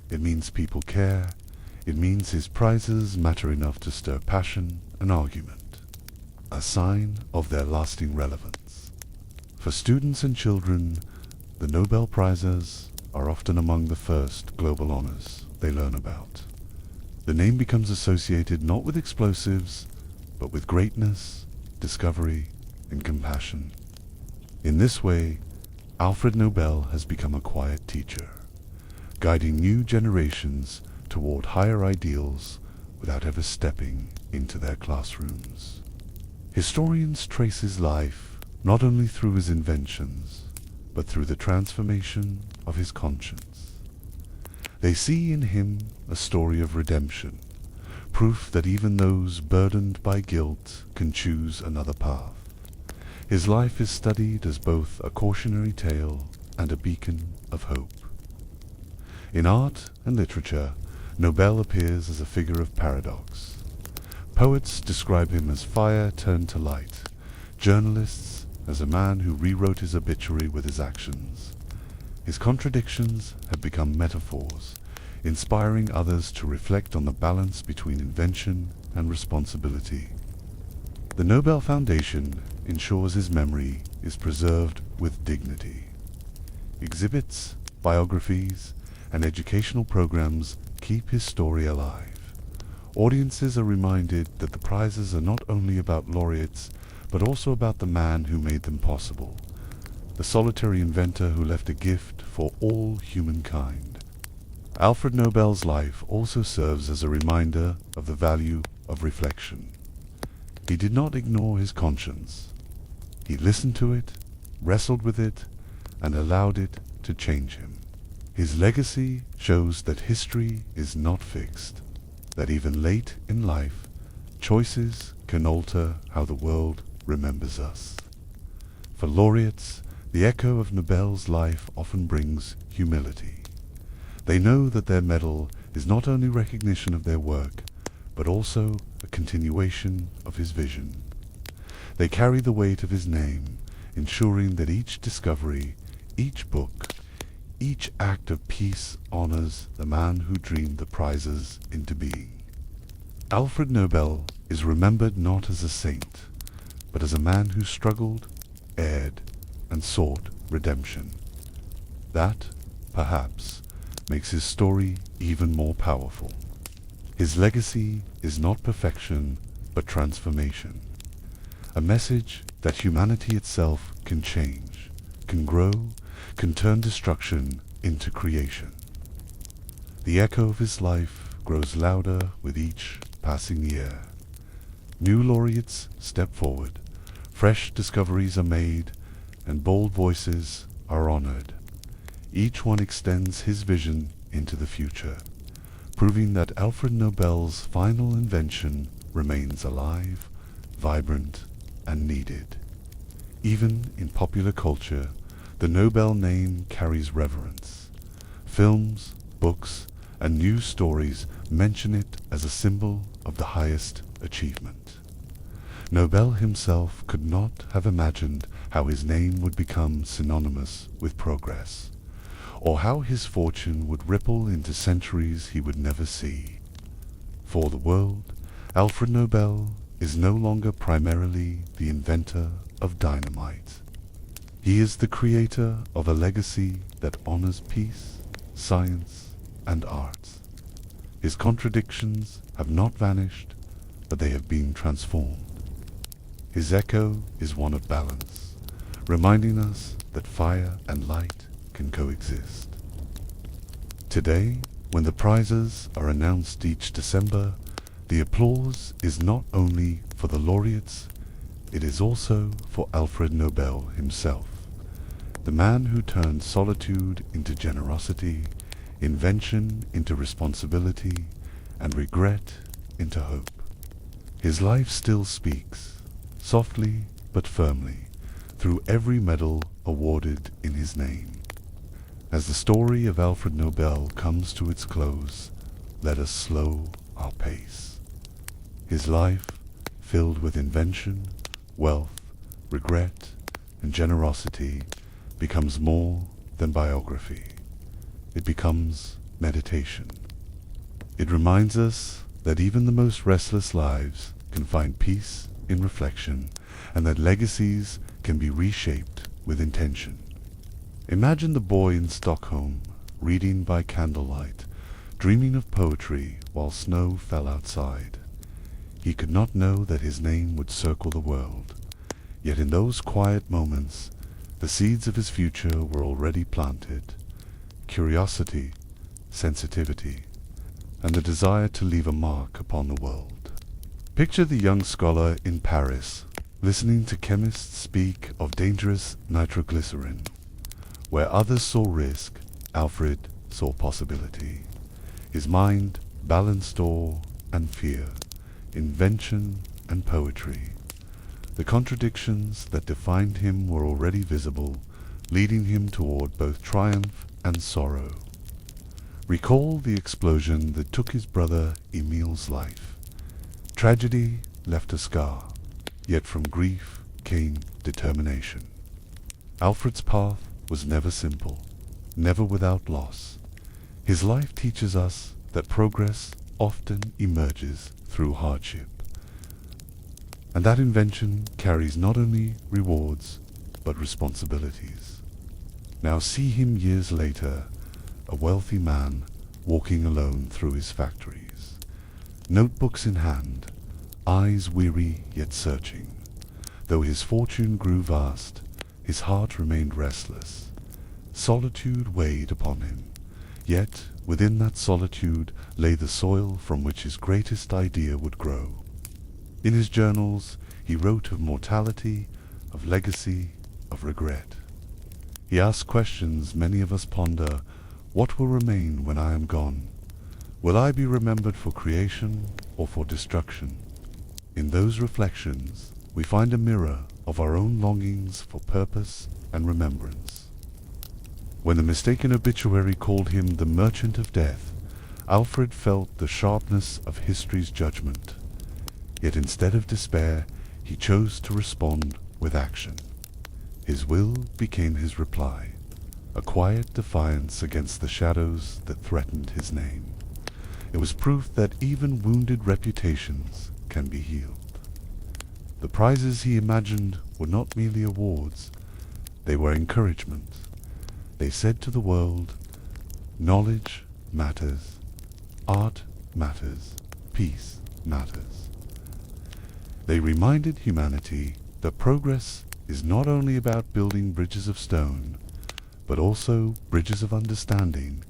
It means people care. It means his prizes matter enough to stir passion and argument, a sign of their lasting relevance. For students and children, the Nobel Prizes are often among the first global honors they learn about. The name becomes associated not with explosives, but with greatness, discovery, and compassion. In this way, Alfred Nobel has become a quiet teacher, guiding new generations toward higher ideals without ever stepping into their classrooms. Historians trace his life not only through his inventions, but through the transformation of his conscience. They see in him a story of redemption, proof that even those burdened by guilt can choose another path. His life is studied as both a cautionary tale and a beacon of hope. In art and literature, Nobel appears as a figure of paradox. Poets describe him as fire turned to light, journalists as a man who rewrote his obituary with his actions. His contradictions have become metaphors, inspiring others to reflect on the balance between invention and responsibility. The Nobel Foundation ensures his memory is preserved with dignity. Exhibits, biographies, and educational programs keep his story alive. Audiences are reminded that the prizes are not only about laureates, but also about the man who made them possible, the solitary inventor who left a gift for all humankind. Alfred Nobel's life also serves as a reminder of the value of reflection. He did not ignore his conscience. He listened to it, wrestled with it, and allowed it to change him. His legacy shows that history is not fixed, that even late in life, choices can alter how the world remembers us. For laureates, the echo of Nobel's life often brings humility. They know that their medal is not only recognition of their work, but also a continuation of his vision. They carry the weight of his name, ensuring that each discovery, each book, each act of peace honors the man who dreamed the prizes into being. Alfred Nobel is remembered not as a saint, but as a man who struggled, erred, and sought redemption. That, perhaps, makes his story even more powerful. His legacy is not perfection, but transformation. A message that humanity itself can change, can grow, can turn destruction into creation. The echo of his life grows louder with each passing year. New laureates step forward, fresh discoveries are made, and bold voices are honored. Each one extends his vision into the future, proving that Alfred Nobel's final invention remains alive, vibrant, and needed. Even in popular culture, the Nobel name carries reverence. Films, books, and news stories mention it as a symbol of the highest achievement. Nobel himself could not have imagined how his name would become synonymous with progress, or how his fortune would ripple into centuries he would never see. For the world, Alfred Nobel is no longer primarily the inventor of dynamite. He is the creator of a legacy that honors peace, science, and art. His contradictions have not vanished, but they have been transformed. His echo is one of balance, reminding us that fire and light can coexist. Today, when the prizes are announced each December, the applause is not only for the laureates, it is also for Alfred Nobel himself, the man who turned solitude into generosity, invention into responsibility, and regret into hope. His life still speaks, softly but firmly, through every medal awarded in his name. As the story of Alfred Nobel comes to its close, let us slow our pace. His life, filled with invention, wealth, regret, and generosity, becomes more than biography. It becomes meditation. It reminds us that even the most restless lives can find peace in reflection, and that legacies can be reshaped with intention. Imagine the boy in Stockholm, reading by candlelight, dreaming of poetry while snow fell outside. He could not know that his name would circle the world, yet in those quiet moments the seeds of his future were already planted. Curiosity, sensitivity, and the desire to leave a mark upon the world. Picture the young scholar in Paris, listening to chemists speak of dangerous nitroglycerin. Where others saw risk, Alfred saw possibility. His mind balanced awe and fear, invention and poetry. The contradictions that defined him were already visible, leading him toward both triumph and sorrow. Recall the explosion that took his brother Émile's life. Tragedy left a scar, yet from grief came determination. Alfred's path was never simple, never without loss. His life teaches us that progress often emerges through hardship, and that invention carries not only rewards but responsibilities. Now see him years later, a wealthy man walking alone through his factories, notebooks in hand, eyes weary yet searching. Though his fortune grew vast, his heart remained restless. Solitude weighed upon him, yet within that solitude lay the soil from which his greatest idea would grow. In his journals he wrote of mortality, of legacy, of regret. He asked questions many of us ponder: what will remain when I am gone? Will I be remembered for creation or for destruction? In those reflections we find a mirror of our own longings for purpose and remembrance. When the mistaken obituary called him the Merchant of Death, Alfred felt the sharpness of history's judgment. Yet instead of despair, he chose to respond with action. His will became his reply, a quiet defiance against the shadows that threatened his name. It was proof that even wounded reputations can be healed. The prizes he imagined were not merely awards, they were encouragement. They said to the world, knowledge matters, art matters, peace matters. They reminded humanity that progress is not only about building bridges of stone, but also bridges of understanding,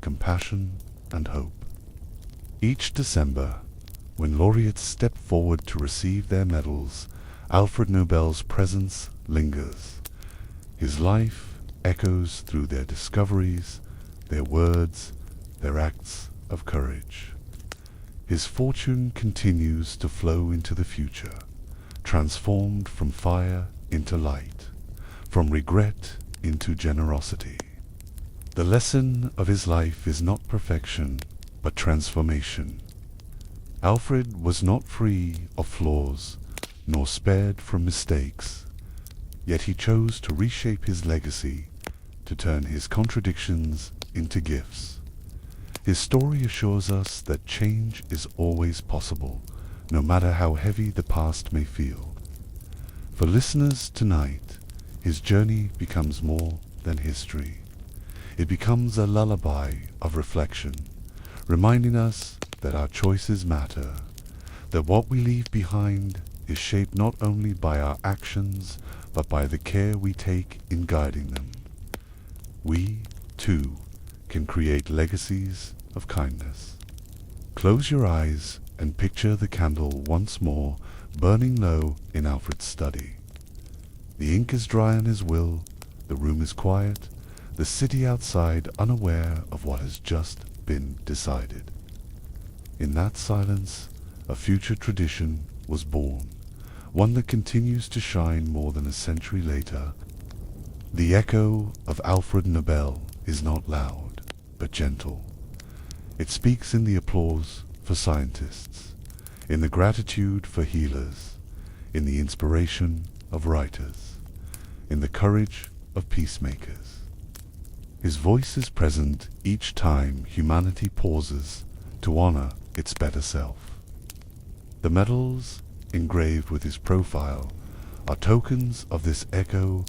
compassion, and hope. Each December, when laureates step forward to receive their medals, Alfred Nobel's presence lingers. His life echoes through their discoveries, their words, their acts of courage. His fortune continues to flow into the future, transformed from fire into light, from regret into generosity. The lesson of his life is not perfection, but transformation. Alfred was not free of flaws, nor spared from mistakes, yet he chose to reshape his legacy, to turn his contradictions into gifts. His story assures us that change is always possible, no matter how heavy the past may feel. For listeners tonight, his journey becomes more than history. It becomes a lullaby of reflection, reminding us that our choices matter, that what we leave behind is shaped not only by our actions, but by the care we take in guiding them. We, too, can create legacies of kindness. Close your eyes and picture the candle once more burning low in Alfred's study. The ink is dry on his will, the room is quiet, the city outside unaware of what has just been decided. In that silence, a future tradition was born, one that continues to shine more than a century later. The echo of Alfred Nobel is not loud, but gentle. It speaks in the applause for scientists, in the gratitude for healers, in the inspiration of writers, in the courage of peacemakers. His voice is present each time humanity pauses to honor its better self. The medals engraved with his profile are tokens of this echo.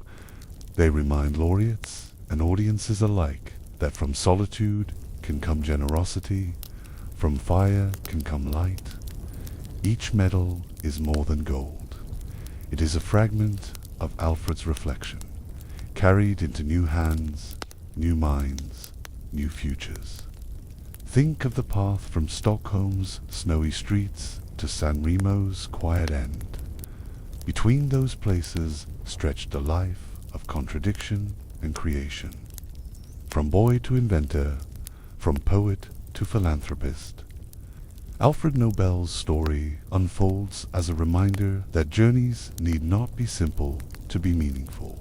They remind laureates and audiences alike that from solitude can come generosity, from fire can come light. Each metal is more than gold. It is a fragment of Alfred's reflection, carried into new hands, new minds, new futures. Think of the path from Stockholm's snowy streets to San Remo's quiet end. Between those places stretched a life of contradiction and creation. From boy to inventor, from poet to philanthropist, Alfred Nobel's story unfolds as a reminder that journeys need not be simple to be meaningful.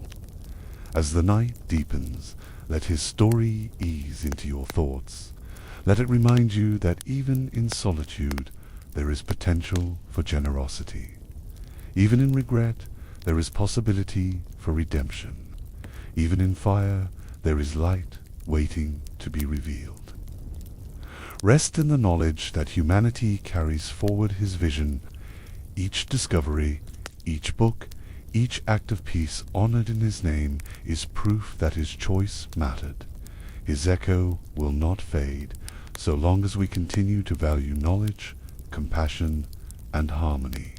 As the night deepens, let his story ease into your thoughts. Let it remind you that even in solitude there is potential for generosity. Even in regret there is possibility for redemption. Even in fire there is light waiting to be revealed. Rest in the knowledge that humanity carries forward his vision. Each discovery, each book, each act of peace honored in his name is proof that his choice mattered. His echo will not fade so long as we continue to value knowledge, compassion, and harmony.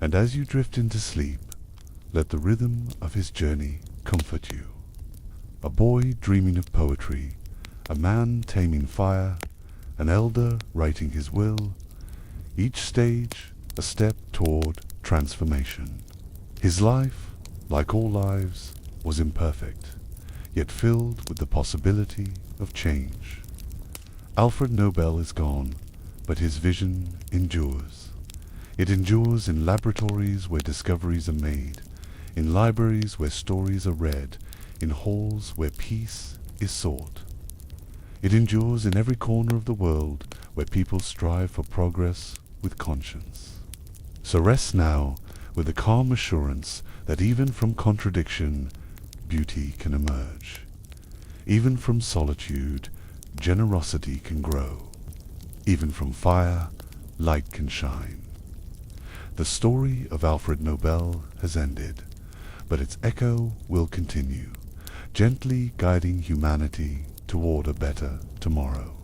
And as you drift into sleep, let the rhythm of his journey comfort you. A boy dreaming of poetry, a man taming fire, an elder writing his will, each stage a step toward transformation. His life, like all lives, was imperfect, yet filled with the possibility of change. Alfred Nobel is gone, but his vision endures. It endures in laboratories where discoveries are made, in libraries where stories are read, in halls where peace is sought. It endures in every corner of the world where people strive for progress with conscience. So rest now with the calm assurance that even from contradiction, beauty can emerge. Even from solitude, generosity can grow. Even from fire, light can shine. The story of Alfred Nobel has ended, but its echo will continue, gently guiding humanity toward a better tomorrow.